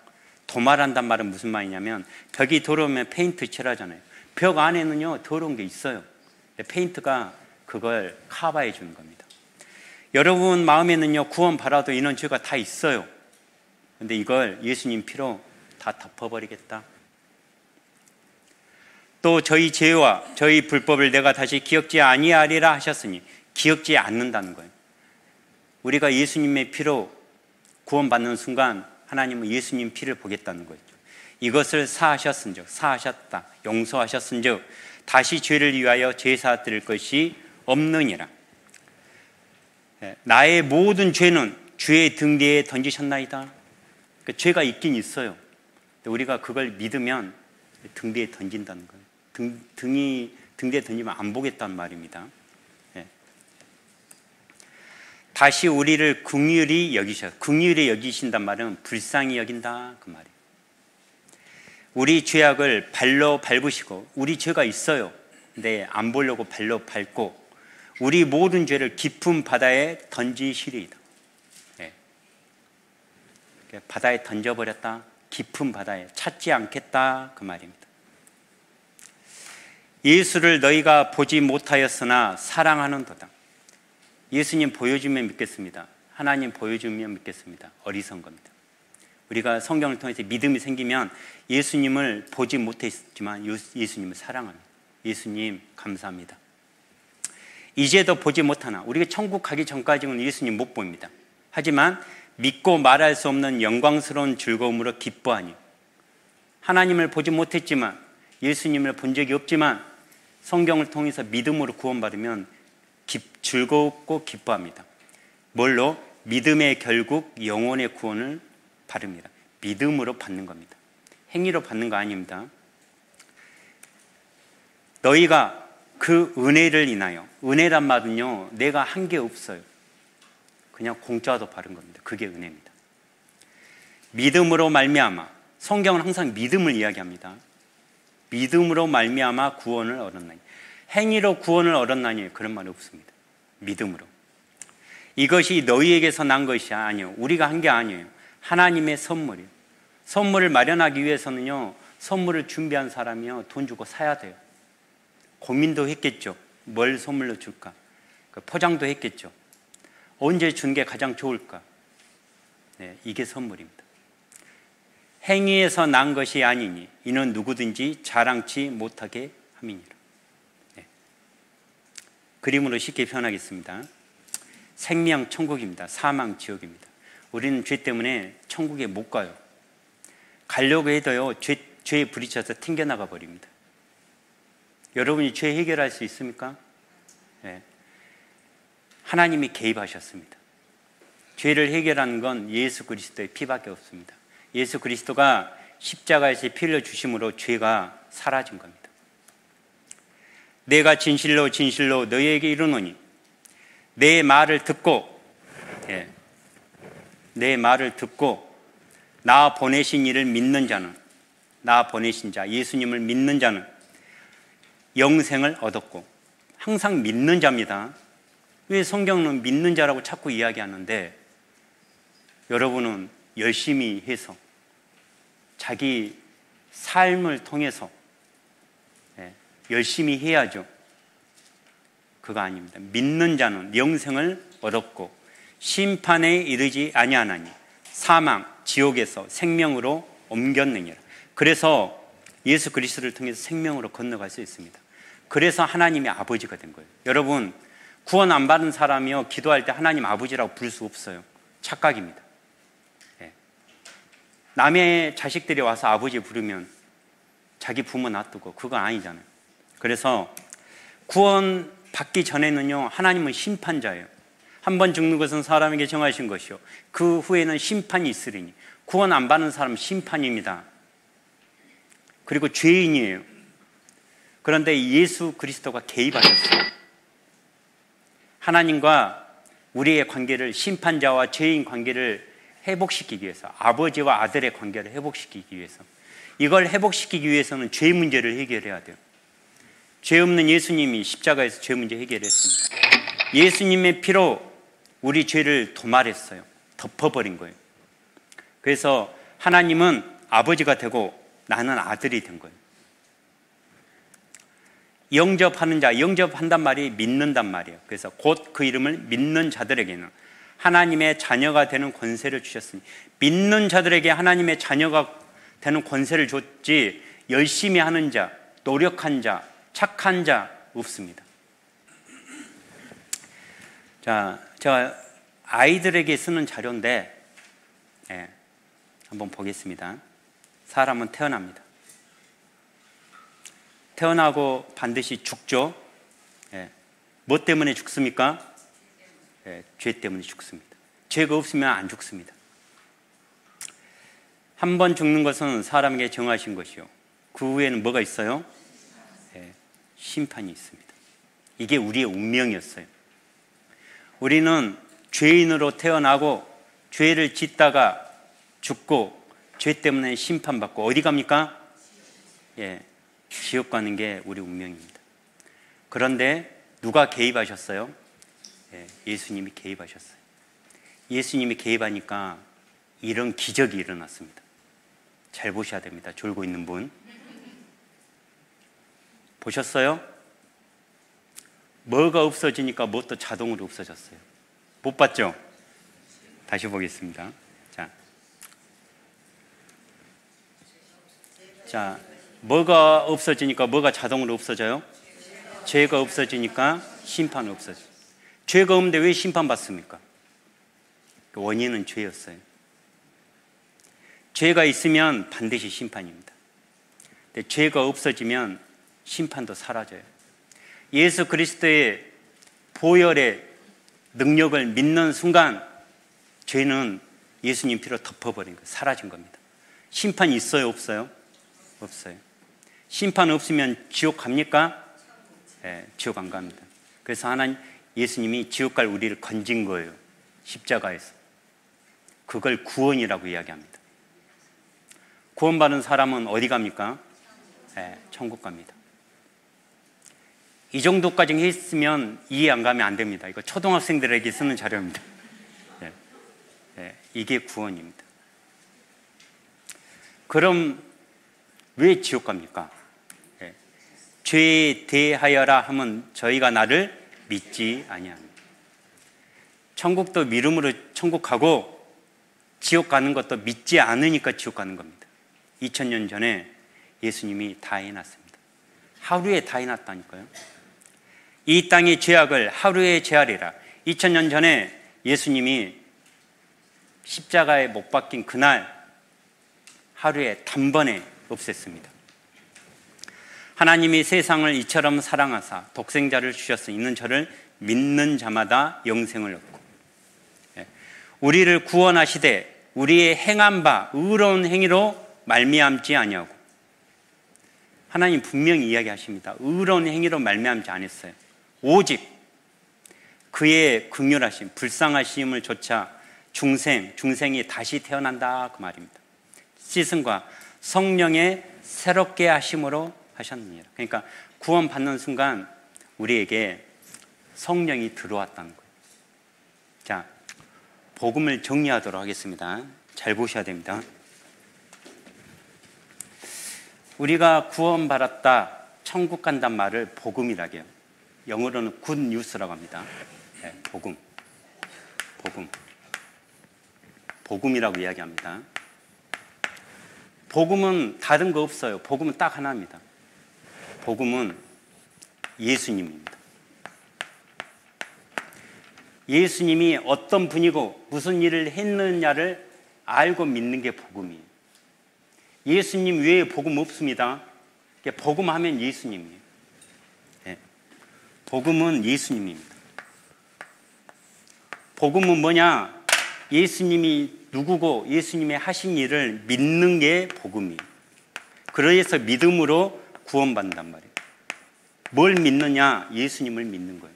Speaker 1: 도말한단 말은 무슨 말이냐면 벽이 더러우면 페인트 칠하잖아요. 벽 안에는요 더러운 게 있어요. 페인트가 그걸 커버해 주는 겁니다. 여러분 마음에는요 구원 받아도 이런 죄가 다 있어요. 근데 이걸 예수님 피로 다 덮어버리겠다. 또 저희 죄와 저희 불법을 내가 다시 기억지 아니하리라 하셨으니 기억지 않는다는 거예요. 우리가 예수님의 피로 구원받는 순간 하나님은 예수님 피를 보겠다는 거죠. 이것을 사하셨은즉, 사하셨다, 용서하셨은즉 다시 죄를 위하여 제사 드릴 것이 없느니라. 나의 모든 죄는 주의 등 뒤에 던지셨나이다. 그러니까 죄가 있긴 있어요. 우리가 그걸 믿으면 등 뒤에 던진다는 거예요. 등 뒤에 던지면 안 보겠다는 말입니다. 다시 우리를 긍휼히 여기셔. 긍휼히 여기신단 말은 불쌍히 여긴다 그 말이에요. 우리 죄악을 발로 밟으시고, 우리 죄가 있어요. 근데 안 보려고 발로 밟고 우리 모든 죄를 깊은 바다에 던지시리이다. 네. 바다에 던져버렸다. 깊은 바다에 찾지 않겠다 그 말입니다. 예수를 너희가 보지 못하였으나 사랑하는도다. 예수님 보여주면 믿겠습니다. 하나님 보여주면 믿겠습니다. 어리석은 겁니다. 우리가 성경을 통해서 믿음이 생기면 예수님을 보지 못했지만 예수님을 사랑합니다. 예수님 감사합니다. 이제도 보지 못하나 우리가 천국 가기 전까지는 예수님 못 봅니다. 하지만 믿고 말할 수 없는 영광스러운 즐거움으로 기뻐하니, 하나님을 보지 못했지만 예수님을 본 적이 없지만 성경을 통해서 믿음으로 구원받으면 즐겁고 기뻐합니다. 뭘로? 믿음의 결국 영혼의 구원을 받습니다. 믿음으로 받는 겁니다. 행위로 받는 거 아닙니다. 너희가 그 은혜를 인하여, 은혜란 말은요 내가 한 게 없어요. 그냥 공짜로 받은 겁니다. 그게 은혜입니다. 믿음으로 말미암아, 성경은 항상 믿음을 이야기합니다. 믿음으로 말미암아 구원을 얻었나니. 행위로 구원을 얻었나니 그런 말이 없습니다. 믿음으로. 이것이 너희에게서 난 것이 아니에요. 우리가 한 게 아니에요. 하나님의 선물이에요. 선물을 마련하기 위해서는요 선물을 준비한 사람이요 돈 주고 사야 돼요. 고민도 했겠죠. 뭘 선물로 줄까? 포장도 했겠죠. 언제 준 게 가장 좋을까? 네, 이게 선물입니다. 행위에서 난 것이 아니니 이는 누구든지 자랑치 못하게 함이니라. 네. 그림으로 쉽게 표현하겠습니다. 생명 천국입니다. 사망 지옥입니다. 우리는 죄 때문에 천국에 못 가요. 가려고 해도요 죄에 부딪혀서 튕겨나가 버립니다. 여러분이 죄 해결할 수 있습니까? 네. 하나님이 개입하셨습니다. 죄를 해결하는 건 예수 그리스도의 피밖에 없습니다. 예수 그리스도가 십자가에서 피 흘려 주심으로 죄가 사라진 겁니다. 내가 진실로 진실로 너희에게 이르노니 내 말을 듣고 내 말을 듣고 나 보내신 이를 믿는 자는, 나 보내신 자, 예수님을 믿는 자는 영생을 얻었고, 항상 믿는 자입니다. 왜 성경은 믿는 자라고 자꾸 이야기하는데, 여러분은 열심히 해서 자기 삶을 통해서 열심히 해야죠. 그거 아닙니다. 믿는 자는 영생을 얻었고 심판에 이르지 아니하나니 사망, 지옥에서 생명으로 옮겼느니라. 그래서 예수 그리스도를 통해서 생명으로 건너갈 수 있습니다. 그래서 하나님의 아버지가 된 거예요. 여러분, 구원 안 받은 사람이요, 기도할 때 하나님 아버지라고 부를 수 없어요. 착각입니다. 남의 자식들이 와서 아버지 부르면 자기 부모 놔두고, 그건 아니잖아요. 그래서 구원 받기 전에는요, 하나님은 심판자예요. 한 번 죽는 것은 사람에게 정하신 것이요, 그 후에는 심판이 있으리니. 구원 안 받는 사람은 심판입니다. 그리고 죄인이에요. 그런데 예수 그리스도가 개입하셨어요. 하나님과 우리의 관계를, 심판자와 죄인 관계를 회복시키기 위해서, 아버지와 아들의 관계를 회복시키기 위해서, 이걸 회복시키기 위해서는 죄 문제를 해결해야 돼요. 죄 없는 예수님이 십자가에서 죄 문제 해결했습니다. 예수님의 피로 우리 죄를 도말했어요. 덮어버린 거예요. 그래서 하나님은 아버지가 되고 나는 아들이 된 거예요. 영접하는 자, 영접한단 말이 믿는단 말이에요. 그래서 곧 그 이름을 믿는 자들에게는 하나님의 자녀가 되는 권세를 주셨으니, 믿는 자들에게 하나님의 자녀가 되는 권세를 줬지 열심히 하는 자, 노력한 자, 착한 자 없습니다. 자, 제가 아이들에게 쓰는 자료인데, 한번 보겠습니다. 사람은 태어납니다. 태어나고 반드시 죽죠. 뭐 때문에 죽습니까? 죄 때문에 죽습니다. 죄가 없으면 안 죽습니다. 한 번 죽는 것은 사람에게 정하신 것이요, 그 후에는 뭐가 있어요? 심판이 있습니다. 이게 우리의 운명이었어요. 우리는 죄인으로 태어나고 죄를 짓다가 죽고 죄 때문에 심판받고 어디 갑니까? 지옥 가는 게 우리 운명입니다. 그런데 누가 개입하셨어요? 예수님이 개입하셨어요. 예수님이 개입하니까 이런 기적이 일어났습니다. 잘 보셔야 됩니다. 졸고 있는 분 보셨어요? 뭐가 없어지니까 뭣도 자동으로 없어졌어요. 못 봤죠? 다시 보겠습니다. 자, 뭐가 없어지니까 뭐가 자동으로 없어져요? 죄가 없어지니까 심판은 없어져요. 죄가 없는데 왜 심판받습니까? 원인은 죄였어요. 죄가 있으면 반드시 심판입니다. 근데 죄가 없어지면 심판도 사라져요. 예수 그리스도의 보혈의 능력을 믿는 순간 죄는 예수님 피로 덮어버린 거예요. 사라진 겁니다. 심판이 있어요, 없어요? 없어요. 심판 없으면 지옥 갑니까? 지옥 안 갑니다. 그래서 하나님, 예수님이 지옥 갈 우리를 건진 거예요. 십자가에서. 그걸 구원이라고 이야기합니다. 구원받은 사람은 어디 갑니까? 천국 갑니다. 이 정도까지 했으면 이해 안 가면 안 됩니다. 이거 초등학생들에게 쓰는 자료입니다. 이게 구원입니다. 그럼 왜 지옥 갑니까? 죄에 대하여라 하면 저희가 나를 믿지 아니합니다. 천국도 믿음으로 천국 가고 지옥 가는 것도 믿지 않으니까 지옥 가는 겁니다. 2000년 전에 예수님이 다 해놨습니다. 하루에 다 해놨다니까요. 이 땅의 죄악을 하루에 제하리라. 2000년 전에 예수님이 십자가에 못 박힌 그날 하루에 단번에 없앴습니다. 하나님이 세상을 이처럼 사랑하사 독생자를 주셨으니 이는 저를 믿는 자마다 영생을 얻고, 우리를 구원하시되 우리의 행한 바 의로운 행위로 말미암지 아니하고, 하나님 분명히 이야기하십니다. 의로운 행위로 말미암지 않았어요. 오직 그의 긍휼하심, 불쌍하심을 조차 중생이 다시 태어난다 그 말입니다. 씻음과 성령의 새롭게 하심으로 하셨느니라. 그러니까 구원받는 순간 우리에게 성령이 들어왔다는 거예요. 자, 복음을 정리하도록 하겠습니다. 잘 보셔야 됩니다. 우리가 구원받았다, 천국 간단 말을 복음이라고 해요. 영어로는 굿 뉴스라고 합니다. 네, 복음이라고 이야기합니다. 복음은 다른 거 없어요. 복음은 딱 하나입니다. 복음은 예수님입니다. 예수님이 어떤 분이고 무슨 일을 했느냐를 알고 믿는 게 복음이에요. 예수님 외에 복음 없습니다. 복음하면 예수님이에요. 네. 복음은 예수님입니다. 복음은 뭐냐? 예수님이 누구고 예수님의 하신 일을 믿는 게 복음이에요. 그래서 믿음으로 구원받는단 말이에요. 뭘 믿느냐? 예수님을 믿는 거예요.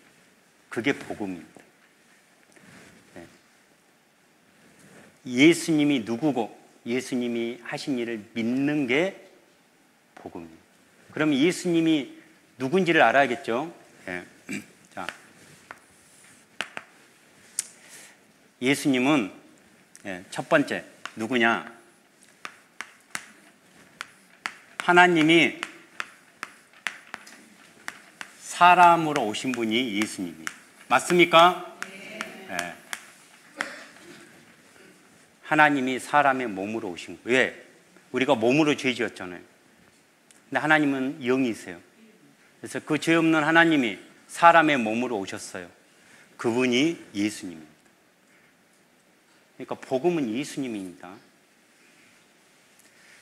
Speaker 1: 그게 복음입니다. 네. 예수님이 누구고 예수님이 하신 일을 믿는 게 복음이에요. 그러면 예수님이 누군지를 알아야겠죠? 네. 자, 예수님은 첫 번째 누구냐? 하나님이 사람으로 오신 분이 예수님이에요. 맞습니까? 네. 하나님이 사람의 몸으로 오신 거예요. 왜? 우리가 몸으로 죄 지었잖아요. 근데 하나님은 영이세요. 그래서 그 죄 없는 하나님이 사람의 몸으로 오셨어요. 그분이 예수님입니다. 그러니까 복음은 예수님입니다.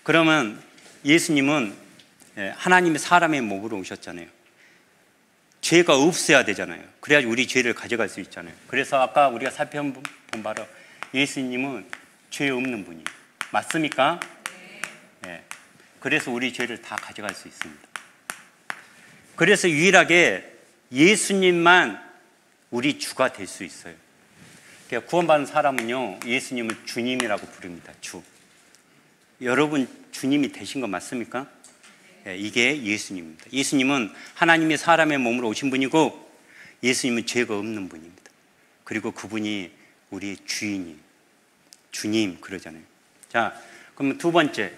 Speaker 1: 그러면 예수님은 하나님의 사람의 몸으로 오셨잖아요. 죄가 없어야 되잖아요. 그래야지 우리 죄를 가져갈 수 있잖아요. 그래서 아까 우리가 살펴본 바로 예수님은 죄 없는 분이에요. 맞습니까? 네. 그래서 우리 죄를 다 가져갈 수 있습니다. 그래서 유일하게 예수님만 우리 주가 될 수 있어요. 그러니까 구원받은 사람은요, 예수님을 주님이라고 부릅니다. 주. 여러분 주님이 되신 거 맞습니까? 네, 이게 예수님입니다. 예수님은 하나님이 사람의 몸으로 오신 분이고 예수님은 죄가 없는 분입니다. 그리고 그분이 우리의 주인이에요. 주님 그러잖아요. 자, 그러면 두 번째,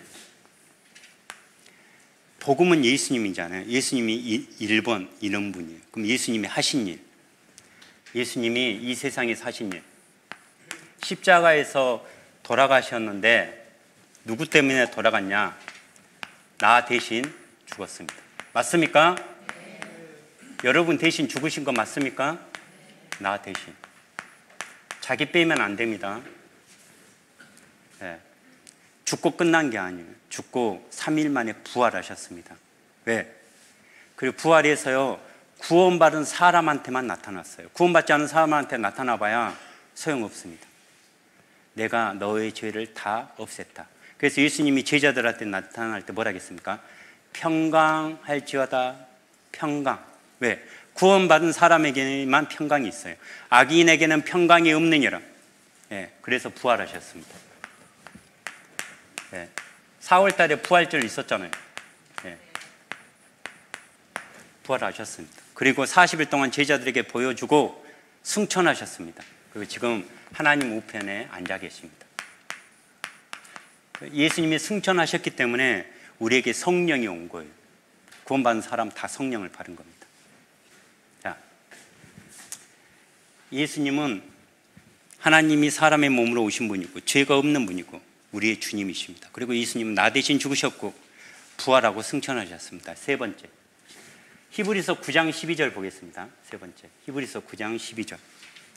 Speaker 1: 복음은 예수님이잖아요. 예수님이 1번 이런 분이에요. 그럼 예수님이 하신 일, 예수님이 이 세상에 사신 일, 십자가에서 돌아가셨는데 누구 때문에 돌아갔냐? 나 대신 죽었습니다. 맞습니까? 네. 여러분 대신 죽으신 거 맞습니까? 네. 나 대신. 자기 빼면 안 됩니다. 네. 죽고 끝난 게 아니에요. 죽고 3일 만에 부활하셨습니다. 왜? 그리고 부활해서요, 구원받은 사람한테만 나타났어요. 구원받지 않은 사람한테 나타나봐야 소용없습니다. 내가 너의 죄를 다 없앴다. 그래서 예수님이 제자들한테 나타날 때 뭐라 하겠습니까? 평강할지어다. 평강. 왜? 구원받은 사람에게만 평강이 있어요. 악인에게는 평강이 없느니라. 예, 그래서 부활하셨습니다. 예, 4월 달에 부활절 있었잖아요. 예, 부활하셨습니다. 그리고 40일 동안 제자들에게 보여주고 승천하셨습니다. 그리고 지금 하나님 우편에 앉아 계십니다. 예수님이 승천하셨기 때문에 우리에게 성령이 온 거예요. 구원받은 사람 다 성령을 받은 겁니다. 자, 예수님은 하나님이 사람의 몸으로 오신 분이고 죄가 없는 분이고 우리의 주님이십니다. 그리고 예수님은 나 대신 죽으셨고 부활하고 승천하셨습니다. 세 번째, 히브리서 9장 12절 보겠습니다. 세 번째, 히브리서 9장 12절.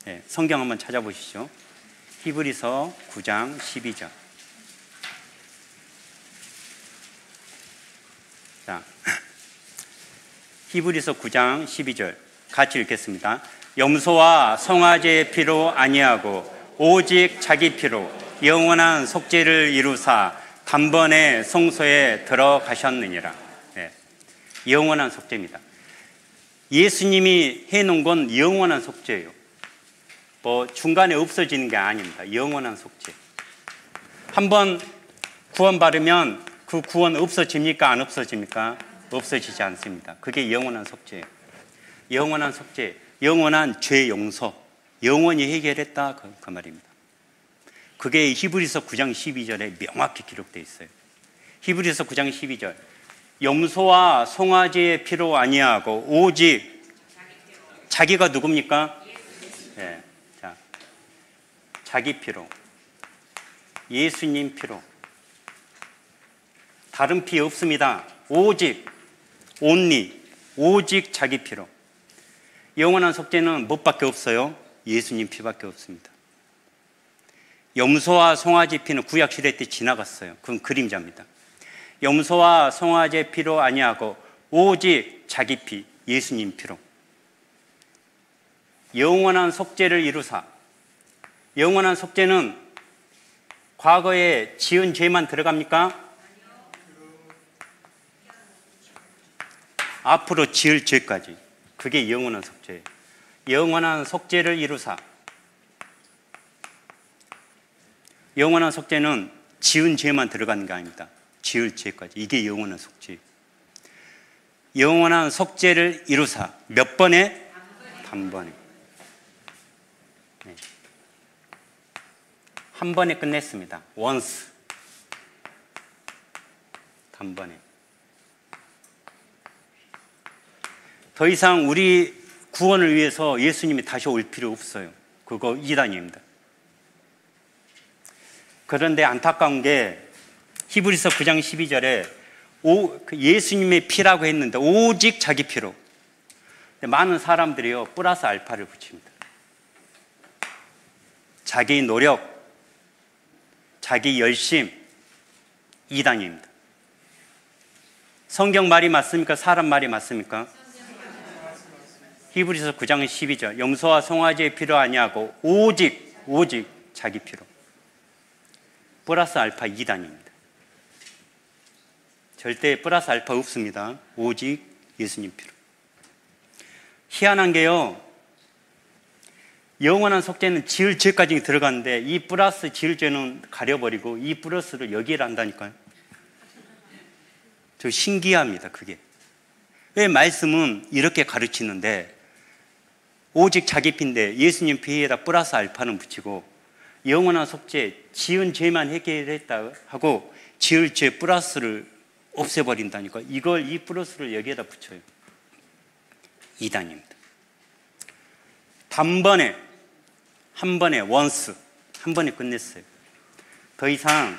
Speaker 1: 네, 성경 한번 찾아보시죠. 히브리서 9장 12절. 자, 히브리서 9장 12절 같이 읽겠습니다. 염소와 송아지의 피로 아니하고 오직 자기 피로 영원한 속죄를 이루사 단번에 성소에 들어가셨느니라. 네, 영원한 속죄입니다. 예수님이 해놓은 건 영원한 속죄예요. 뭐 중간에 없어지는 게 아닙니다. 영원한 속죄. 한번 구원받으면 그 구원 없어집니까? 안 없어집니까? 없어지지 않습니다. 그게 영원한 속죄예요. 영원한 속죄, 영원한 죄 용서, 영원히 해결했다 그 말입니다. 그게 히브리서 9장 12절에 명확히 기록되어 있어요. 히브리서 9장 12절, 염소와 송아지의 피로 아니하고 오직 자기가 누굽니까? 네. 자, 자기 피로, 예수님 피로, 다른 피 없습니다. 오직 only, 오직 자기 피로. 영원한 속죄는 무엇밖에 없어요? 예수님 피밖에 없습니다. 염소와 송아지 피는 구약 시대 때 지나갔어요. 그건 그림자입니다. 염소와 송아지의 피로 아니하고 오직 자기 피, 예수님 피로 영원한 속죄를 이루사. 영원한 속죄는 과거에 지은 죄만 들어갑니까? 앞으로 지을 죄까지. 그게 영원한 속죄예요. 영원한 속죄를 이루사. 영원한 속죄는 지은 죄만 들어가는 게 아닙니다. 지을 죄까지. 이게 영원한 속죄예요. 영원한 속죄를 이루사. 몇 번에? 단번에. 네. 한 번에 끝냈습니다. once. 단번에. 더 이상 우리 구원을 위해서 예수님이 다시 올 필요 없어요. 그거 이단입니다. 그런데 안타까운 게 히브리서 9장 12절에 예수님의 피라고 했는데 오직 자기 피로. 많은 사람들이요 플러스 알파를 붙입니다. 자기 노력, 자기 열심, 이단입니다. 성경 말이 맞습니까? 사람 말이 맞습니까? 히브리서 9장 12절, 염소와 송아지의 피로 아니하고 오직 자기 피로. 플러스 알파 2단입니다. 절대 플러스 알파 없습니다. 오직 예수님 피로. 희한한 게요, 영원한 속죄는 지을 죄까지 들어가는데 이 플러스 지을 죄는 가려버리고 이 플러스를 여기에 한다니까요. 저 신기합니다. 그게 왜 말씀은 이렇게 가르치는데 오직 자기 피인데 예수님 피에다 플러스 알파는 붙이고 영원한 속죄, 지은 죄만 해결했다 하고 지을 죄 플러스를 없애버린다니까. 이걸 이 플러스를 여기에다 붙여요. 이단입니다. 단번에, 한 번에 once, 한 번에 끝냈어요. 더 이상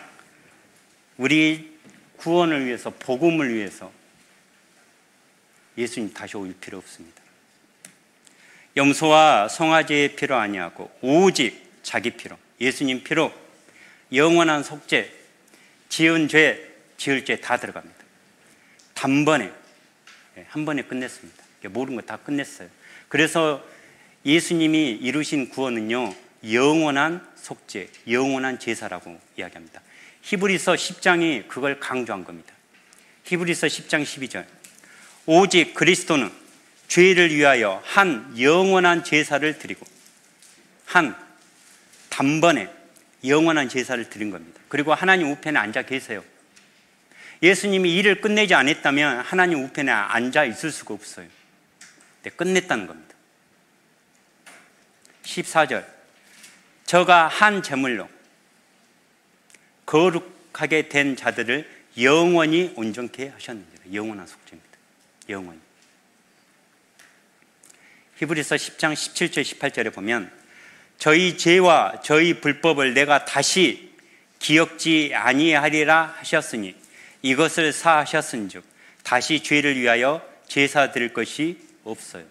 Speaker 1: 우리 구원을 위해서, 복음을 위해서 예수님 다시 올 필요 없습니다. 염소와 송아지의 피로 아니하고 오직 자기 피로, 예수님 피로 영원한 속죄, 지은 죄, 지을 죄 다 들어갑니다. 단번에, 한 번에 끝냈습니다. 모든 거 다 끝냈어요. 그래서 예수님이 이루신 구원은요, 영원한 속죄, 영원한 제사라고 이야기합니다. 히브리서 10장이 그걸 강조한 겁니다. 히브리서 10장 12절, 오직 그리스도는 죄를 위하여 한 영원한 제사를 드리고, 한 단번에 영원한 제사를 드린 겁니다. 그리고 하나님 우편에 앉아 계세요. 예수님이 일을 끝내지 않았다면 하나님 우편에 앉아 있을 수가 없어요. 근데 끝냈다는 겁니다. 14절, 저가 한 제물로 거룩하게 된 자들을 영원히 온전케 하셨느니라. 영원한 속죄입니다. 영원히. 히브리서 10장 17절 18절에 보면 저희 죄와 저희 불법을 내가 다시 기억지 아니하리라 하셨으니 이것을 사하셨은즉 다시 죄를 위하여 제사 드릴 것이 없어요.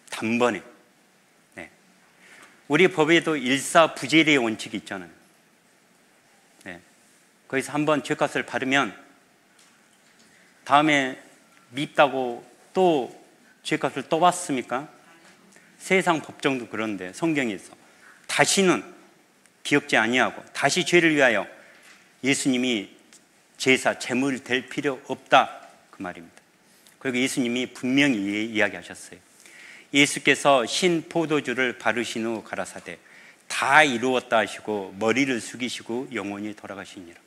Speaker 1: 단번에. 네. 우리 법에도 일사부재리의 원칙이 있잖아요. 네. 거기서 한번 죄값을 받으면 다음에 밉다고 또 죄값을 또 받습니까? 세상 법정도 그런데 성경에서 다시는 기억지 아니하고 다시 죄를 위하여 예수님이 제사, 제물 될 필요 없다 그 말입니다. 그리고 예수님이 분명히 이야기하셨어요. 예수께서 신 포도주를 바르신 후 가라사대 다 이루었다 하시고 머리를 숙이시고 영원히 돌아가시니라.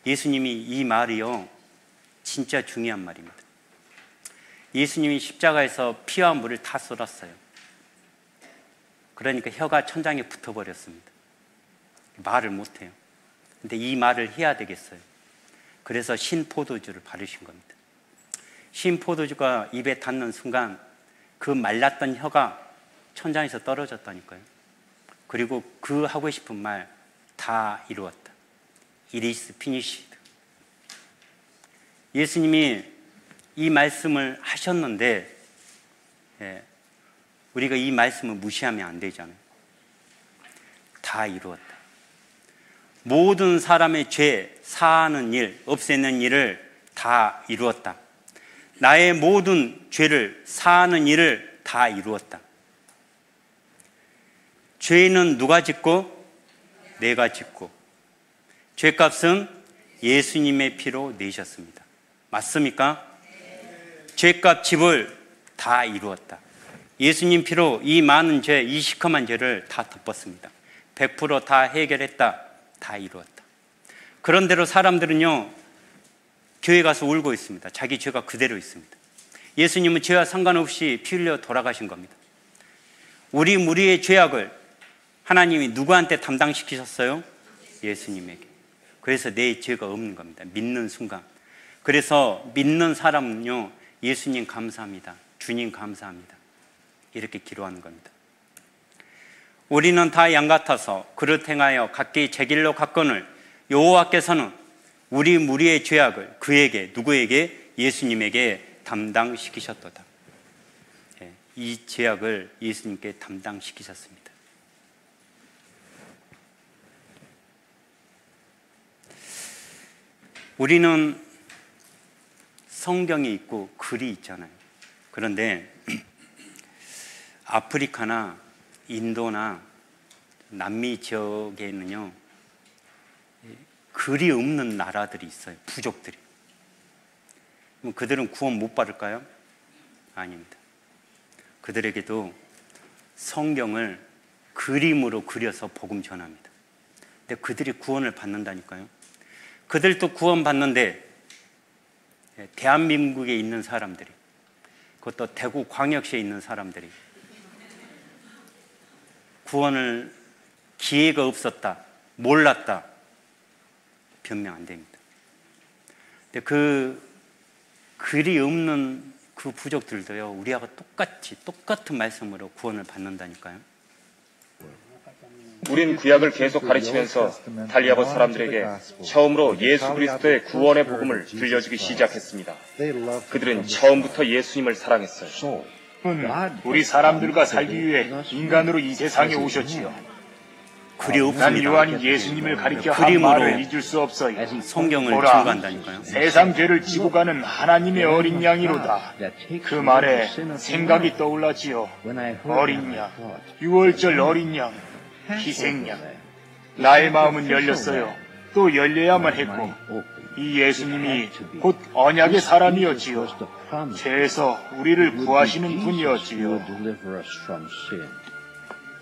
Speaker 1: 예수님이 이 말이요 진짜 중요한 말입니다. 예수님이 십자가에서 피와 물을 다 쏟았어요. 그러니까 혀가 천장에 붙어버렸습니다. 말을 못해요. 근데 이 말을 해야 되겠어요. 그래서 신포도주를 바르신 겁니다. 신포도주가 입에 닿는 순간 그 말랐던 혀가 천장에서 떨어졌다니까요. 그리고 그 하고 싶은 말 다 이루었다. It is finished. 예수님이 이 말씀을 하셨는데 우리가 이 말씀을 무시하면 안 되잖아요. 다 이루었다. 모든 사람의 죄 사하는 일, 없애는 일을 다 이루었다. 나의 모든 죄를 사하는 일을 다 이루었다. 죄는 누가 짓고? 내가 짓고. 죄값은 예수님의 피로 내셨습니다. 맞습니까? 죄값 지불 다 이루었다. 예수님 피로 이 많은 죄, 이 시커먼 죄를 다 덮었습니다. 100% 다 해결했다. 다 이루었다. 그런대로 사람들은요, 교회 가서 울고 있습니다. 자기 죄가 그대로 있습니다. 예수님은 죄와 상관없이 피 흘려 돌아가신 겁니다. 우리 무리의 죄악을 하나님이 누구한테 담당시키셨어요? 예수님에게. 그래서 내 죄가 없는 겁니다. 믿는 순간. 그래서 믿는 사람은요, 예수님 감사합니다. 주님 감사합니다. 이렇게 기도하는 겁니다. 우리는 다 양 같아서 그릇 행하여 각기 제 길로 갔거늘 여호와께서는 우리 무리의 죄악을 그에게, 누구에게? 예수님에게 담당시키셨도다. 이 죄악을 예수님께 담당시키셨습니다. 우리는 성경이 있고 글이 있잖아요. 그런데 아프리카나 인도나 남미 지역에는요, 글이 없는 나라들이 있어요. 부족들이. 그럼 그들은 구원 못 받을까요? 아닙니다. 그들에게도 성경을 그림으로 그려서 복음 전합니다. 근데 그들이 구원을 받는다니까요. 그들도 구원 받는데 대한민국에 있는 사람들이, 그것도 대구 광역시에 있는 사람들이 구원을 기회가 없었다, 몰랐다, 변명 안 됩니다. 근데 그 글이 없는 그 부족들도요, 우리하고 똑같은 말씀으로 구원을 받는다니까요.
Speaker 2: 우린 구약을 계속 가르치면서 달리아봇 사람들에게 처음으로 예수 그리스도의 구원의 복음을 들려주기 시작했습니다. 그들은 처음부터 예수님을 사랑했어요.
Speaker 3: 우리 사람들과 살기 위해 인간으로 이 세상에 오셨지요.
Speaker 1: 글이
Speaker 3: 난
Speaker 1: 없습니다.
Speaker 3: 요한이 예수님을 가리켜 한
Speaker 1: 그림으로
Speaker 3: 말을 잊을 수 없어요.
Speaker 1: 성경을
Speaker 3: 보라,
Speaker 1: 증거한다니까요.
Speaker 3: 세상 죄를 지고 가는 하나님의 어린 양이로다. 그 말에 생각이 떠올랐지요. 어린 양, 6월절 어린 양, 희생양. 나의 마음은 열렸어요. 또 열려야만 했고, 이 예수님이 곧 언약의 사람이었지요. 죄에서 우리를 구하시는 분이었지요.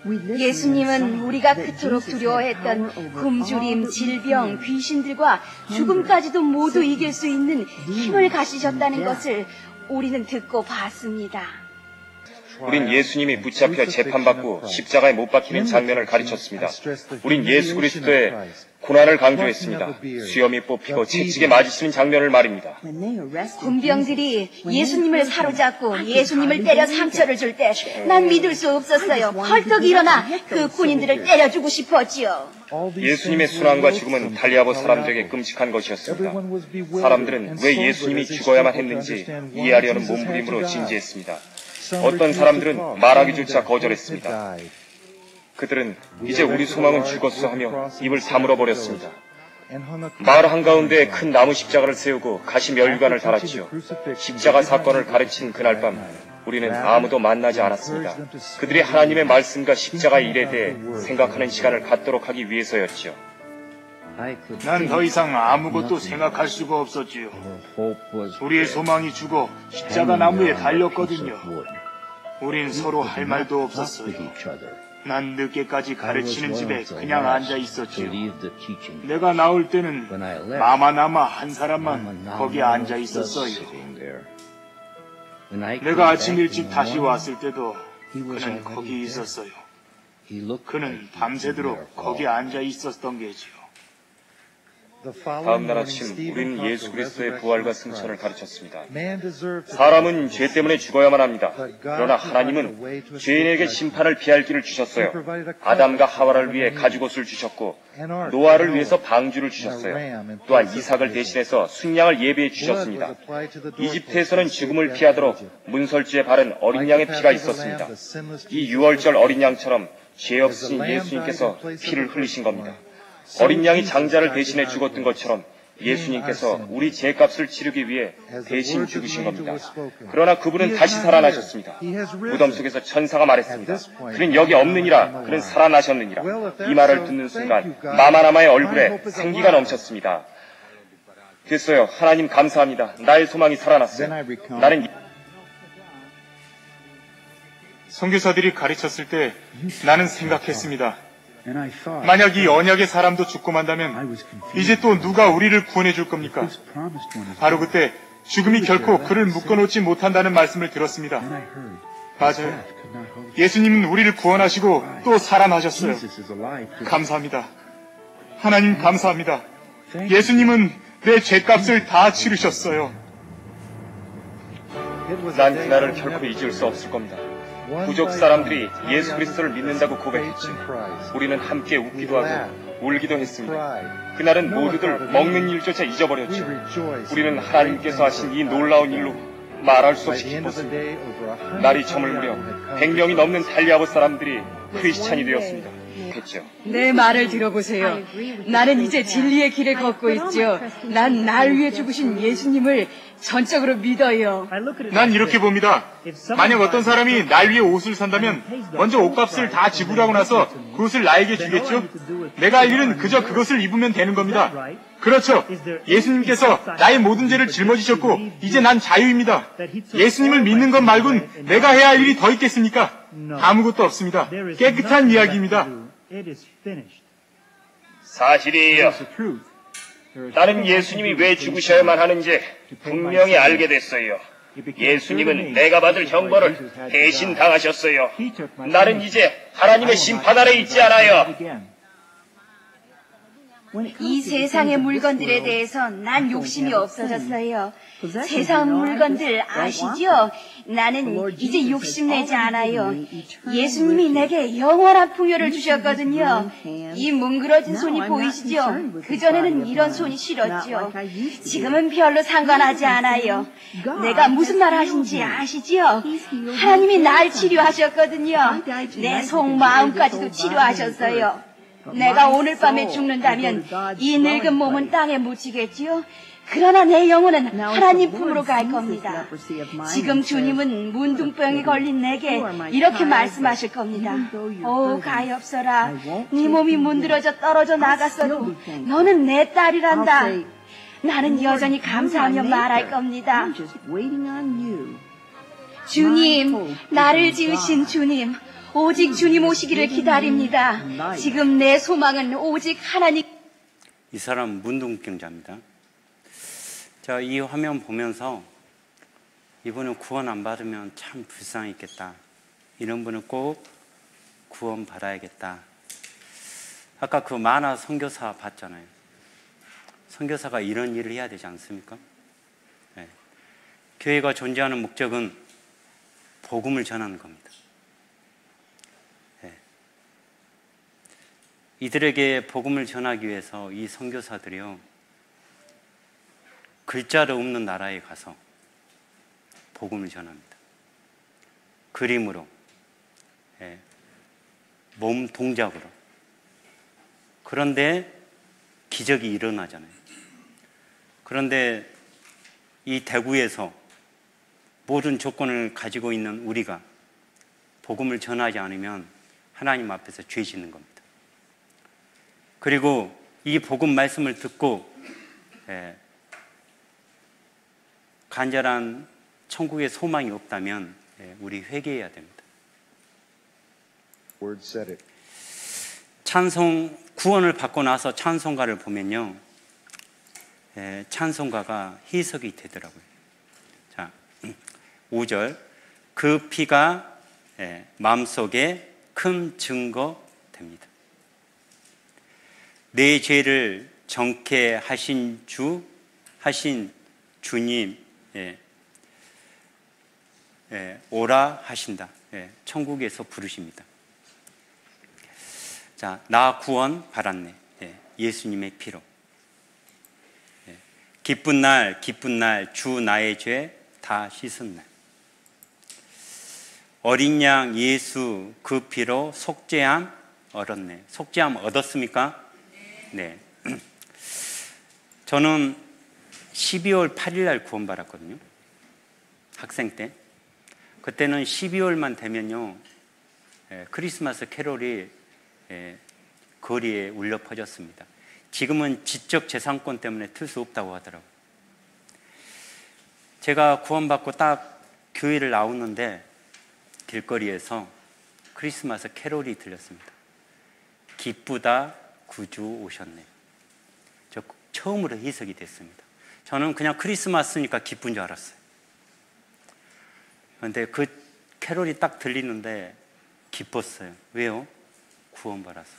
Speaker 4: 예수님은 우리가 그토록 두려워했던 굶주림, 질병, 귀신들과 죽음까지도 모두 이길 수 있는 힘을 가지셨다는 것을 우리는 듣고 봤습니다.
Speaker 2: 우린 예수님이 붙잡혀 재판받고 십자가에 못 박히는 장면을 가르쳤습니다. 우린 예수 그리스도의 고난을 강조했습니다. 수염이 뽑히고 채찍에 맞으시는 장면을 말입니다.
Speaker 4: 군병들이 예수님을 사로잡고 예수님을 때려 상처를 줄 때 난 믿을 수 없었어요. 헐떡 일어나 그 군인들을 때려주고 싶었지요.
Speaker 2: 예수님의 순환과 죽음은 달리아봇 사람들에게 끔찍한 것이었습니다. 사람들은 왜 예수님이 죽어야만 했는지 이해하려는 몸부림으로 진지했습니다. 어떤 사람들은 말하기조차 거절했습니다. 그들은 이제 우리 소망은 죽었어 하며 입을 다물어 버렸습니다. 마을 한가운데에 큰 나무 십자가를 세우고 가시면류관을 달았지요. 십자가 사건을 가르친 그날 밤 우리는 아무도 만나지 않았습니다. 그들이 하나님의 말씀과 십자가의 일에 대해 생각하는 시간을 갖도록 하기 위해서였지요.
Speaker 3: 난 더 이상 아무것도 생각할 수가 없었지요. 우리의 소망이 죽어 십자가 나무에 달렸거든요. 우린 서로 할 말도 없었어요. 난 늦게까지 가르치는 집에 그냥 앉아 있었지요. 내가 나올 때는 마마나마 한 사람만 거기 앉아 있었어요. 내가 아침 일찍 다시 왔을 때도 그는 거기 있었어요. 그는 밤새도록 거기 앉아 있었던 게지요.
Speaker 2: 다음 날 아침 우리는 예수 그리스도의 부활과 승천을 가르쳤습니다. 사람은 죄 때문에 죽어야만 합니다. 그러나 하나님은 죄인에게 심판을 피할 길을 주셨어요. 아담과 하와를 위해 가죽옷을 주셨고 노아를 위해서 방주를 주셨어요. 또한 이삭을 대신해서 순양을 예비해 주셨습니다. 이집트에서는 죽음을 피하도록 문설주에 바른 어린 양의 피가 있었습니다. 이 유월절 어린 양처럼 죄 없으신 예수님께서 피를 흘리신 겁니다. 어린 양이 장자를 대신해 죽었던 것처럼 예수님께서 우리 죄값을 치르기 위해 대신 죽으신 겁니다. 그러나 그분은 다시 살아나셨습니다. 무덤 속에서 천사가 말했습니다. 그는 여기 없느니라. 그는 살아나셨느니라. 이 말을 듣는 순간 마마나마의 얼굴에 생기가 넘쳤습니다. 됐어요. 하나님 감사합니다. 나의 소망이 살아났어요. 나는
Speaker 3: 선교사들이 가르쳤을 때 나는 생각했습니다. 만약 이 언약의 사람도 죽고 만다면 이제 또 누가 우리를 구원해 줄 겁니까? 바로 그때 죽음이 결코 그를 묶어놓지 못한다는 말씀을 들었습니다. 맞아요. 예수님은 우리를 구원하시고 또 살아나셨어요. 감사합니다. 하나님 감사합니다. 예수님은 내 죄값을 다 치르셨어요.
Speaker 2: 난 그날을 결코 잊을 수 없을 겁니다. 부족 사람들이 예수 그리스도를 믿는다고 고백했죠. 우리는 함께 웃기도 하고 울기도 했습니다. 그날은 모두들 먹는 일조차 잊어버렸죠. 우리는 하나님께서 하신 이 놀라운 일로 말할 수 없이 기뻤습니다. 날이 저물 무렵 100명이 넘는 달리아보 사람들이 크리스찬이 되었습니다. 됐죠.
Speaker 5: 내 말을 들어보세요. 나는 이제 진리의 길을 걷고 있죠. 난 날 위해 죽으신 예수님을 전적으로 믿어요.
Speaker 3: 난 이렇게 봅니다. 만약 어떤 사람이 날 위해 옷을 산다면 먼저 옷값을 다 지불하고 나서 그 옷을 나에게 주겠죠? 내가 알기는 그저 그것을 입으면 되는 겁니다. 그렇죠. 예수님께서 나의 모든 죄를 짊어지셨고 이제 난 자유입니다. 예수님을 믿는 것 말곤 내가 해야 할 일이 더 있겠습니까? 아무것도 없습니다. 깨끗한 이야기입니다.
Speaker 2: 사실이에요. 나는 예수님이 왜 죽으셔야만 하는지 분명히 알게 됐어요. 예수님은 내가 받을 형벌을 대신 당하셨어요. 나는 이제 하나님의 심판 아래 있지 않아요.
Speaker 4: 이 세상의 물건들에 대해서 난 욕심이 없어졌어요. 세상 물건들 아시죠? 나는 이제 욕심내지 않아요. 예수님이 내게 영원한 풍요를 주셨거든요. 이 뭉그러진 손이 보이시죠? 그전에는 이런 손이 싫었죠. 지금은 별로 상관하지 않아요. 내가 무슨 말 하신지 아시죠? 하나님이 날 치료하셨거든요. 내 속마음까지도 치료하셨어요. 내가 오늘 밤에 죽는다면 이 늙은 몸은 땅에 묻히겠지요. 그러나 내 영혼은 하나님 품으로 갈 겁니다. 지금 주님은 문둥병이 걸린 내게 이렇게 말씀하실 겁니다. 오 가엾어라. 네 몸이 문드러져 떨어져 나갔어도 너는 내 딸이란다. 나는 여전히 감사하며 말할 겁니다. 주님, 나를 지으신 주님, 오직 주님 오시기를 기다립니다. 지금 내 소망은 오직 하나님.
Speaker 1: 이 사람은 문둥병자입니다. 자, 이 화면 보면서 이분은 구원 안 받으면 참 불쌍했겠다. 이런 분은 꼭 구원 받아야겠다. 아까 그 만화 선교사 봤잖아요. 선교사가 이런 일을 해야 되지 않습니까? 네. 교회가 존재하는 목적은 복음을 전하는 겁니다. 네. 이들에게 복음을 전하기 위해서 이 선교사들이요, 글자도 없는 나라에 가서 복음을 전합니다. 그림으로, 예, 몸 동작으로. 그런데 기적이 일어나잖아요. 그런데 이 대구에서 모든 조건을 가지고 있는 우리가 복음을 전하지 않으면 하나님 앞에서 죄 짓는 겁니다. 그리고 이 복음 말씀을 듣고 간절한 천국의 소망이 없다면 우리 회개해야 됩니다. 찬송 구원을 받고 나서 찬송가를 보면요, 찬송가가 해석이 되더라고요. 자, 5절 그 피가 마음속에 큰 증거 됩니다. 내 죄를 정케 하신 주님 오라 하신다. 천국에서 부르십니다. 자, 나 구원 받았네. 예수님의 피로. 기쁜 날 주 나의 죄 다 씻은 날. 어린 양 예수 그 피로 속죄함 얻었네. 속죄함 얻었습니까? 네. 저는 12월 8일 날 구원 받았거든요. 학생 때. 그때는 12월만 되면요, 크리스마스 캐롤이 거리에 울려 퍼졌습니다. 지금은 지적 재산권 때문에 틀 수 없다고 하더라고요. 제가 구원받고 딱 교회를 나오는데 길거리에서 크리스마스 캐롤이 들렸습니다. 기쁘다 구주 오셨네. 저 처음으로 해석이 됐습니다. 저는 그냥 크리스마스니까 기쁜 줄 알았어요. 그런데 그 캐롤이 딱 들리는데 기뻤어요. 왜요? 구원받아서.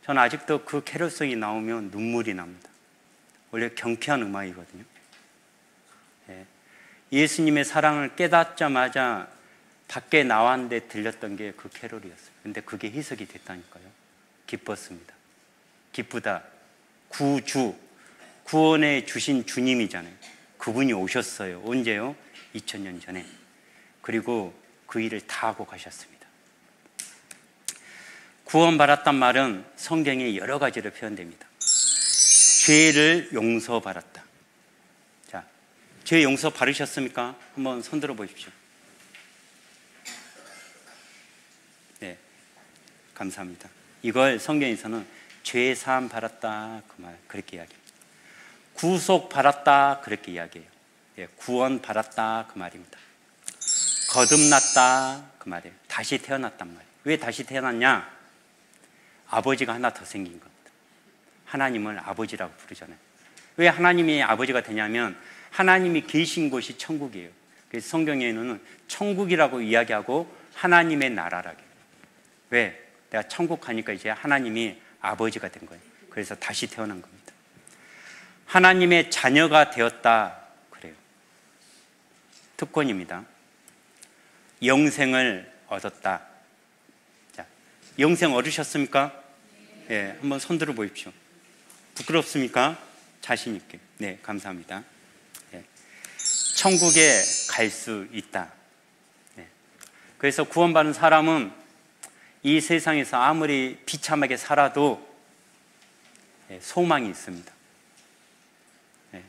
Speaker 1: 저는 아직도 그 캐롤송이 나오면 눈물이 납니다. 원래 경쾌한 음악이거든요. 예수님의 사랑을 깨닫자마자 밖에 나왔는데 들렸던 게 그 캐롤이었어요. 근데 그게 해석이 됐다니까요. 기뻤습니다. 기쁘다. 구주, 구원해 주신 주님이잖아요. 그분이 오셨어요. 언제요? 2000년 전에. 그리고 그 일을 다 하고 가셨습니다. 구원받았단 말은 성경에 여러 가지로 표현됩니다. 죄를 용서받았다. 자, 죄 용서 받으셨습니까? 한번 손들어 보십시오. 네, 감사합니다. 이걸 성경에서는 죄 사함 받았다 그 말 그렇게 이야기합니다. 구속 받았다 그렇게 이야기해요. 구원 받았다 그 말입니다. 거듭났다 그 말이에요. 다시 태어났단 말이에요. 왜 다시 태어났냐? 아버지가 하나 더 생긴 겁니다. 하나님을 아버지라고 부르잖아요. 왜 하나님이 아버지가 되냐면 하나님이 계신 곳이 천국이에요. 그래서 성경에는 천국이라고 이야기하고 하나님의 나라라고 해요. 왜? 내가 천국 가니까 이제 하나님이 아버지가 된 거예요. 그래서 다시 태어난 겁니다. 하나님의 자녀가 되었다 그래요. 특권입니다. 영생을 얻었다. 자, 영생 얻으셨습니까? 네, 한번 손들어 보십시오. 부끄럽습니까? 자신 있게. 네, 감사합니다. 네. 천국에 갈 수 있다. 네. 그래서 구원받은 사람은 이 세상에서 아무리 비참하게 살아도 소망이 있습니다. 네.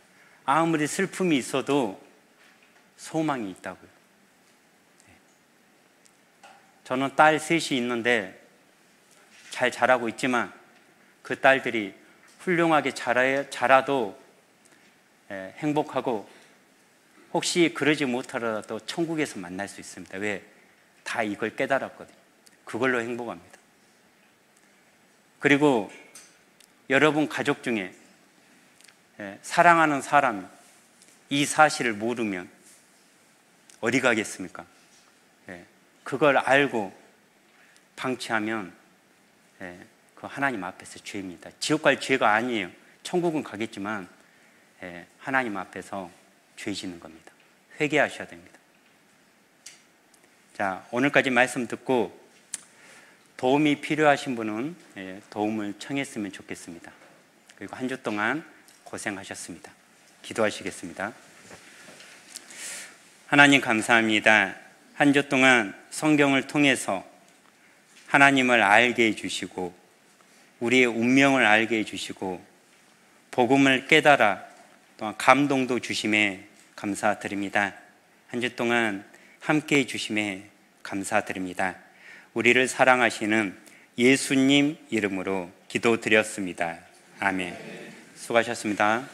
Speaker 1: 아무리 슬픔이 있어도 소망이 있다고요. 네. 저는 딸 셋이 있는데 잘 자라고 있지만 그 딸들이 훌륭하게 자라도 행복하고 혹시 그러지 못하더라도 천국에서 만날 수 있습니다. 왜? 다 이걸 깨달았거든요. 그걸로 행복합니다. 그리고 여러분 가족 중에 사랑하는 사람이 이 사실을 모르면 어디 가겠습니까? 그걸 알고 방치하면 그 하나님 앞에서 죄입니다. 지옥 갈 죄가 아니에요. 천국은 가겠지만 하나님 앞에서 죄 짓는 겁니다. 회개하셔야 됩니다. 자, 오늘까지 말씀 듣고 도움이 필요하신 분은 도움을 청했으면 좋겠습니다. 그리고 한 주 동안 고생하셨습니다. 기도하시겠습니다. 하나님 감사합니다. 한 주 동안 성경을 통해서 하나님을 알게 해주시고 우리의 운명을 알게 해주시고 복음을 깨달아 또한 감동도 주심에 감사드립니다. 한 주 동안 함께 해주심에 감사드립니다. 우리를 사랑하시는 예수님 이름으로 기도드렸습니다. 아멘. 수고하셨습니다.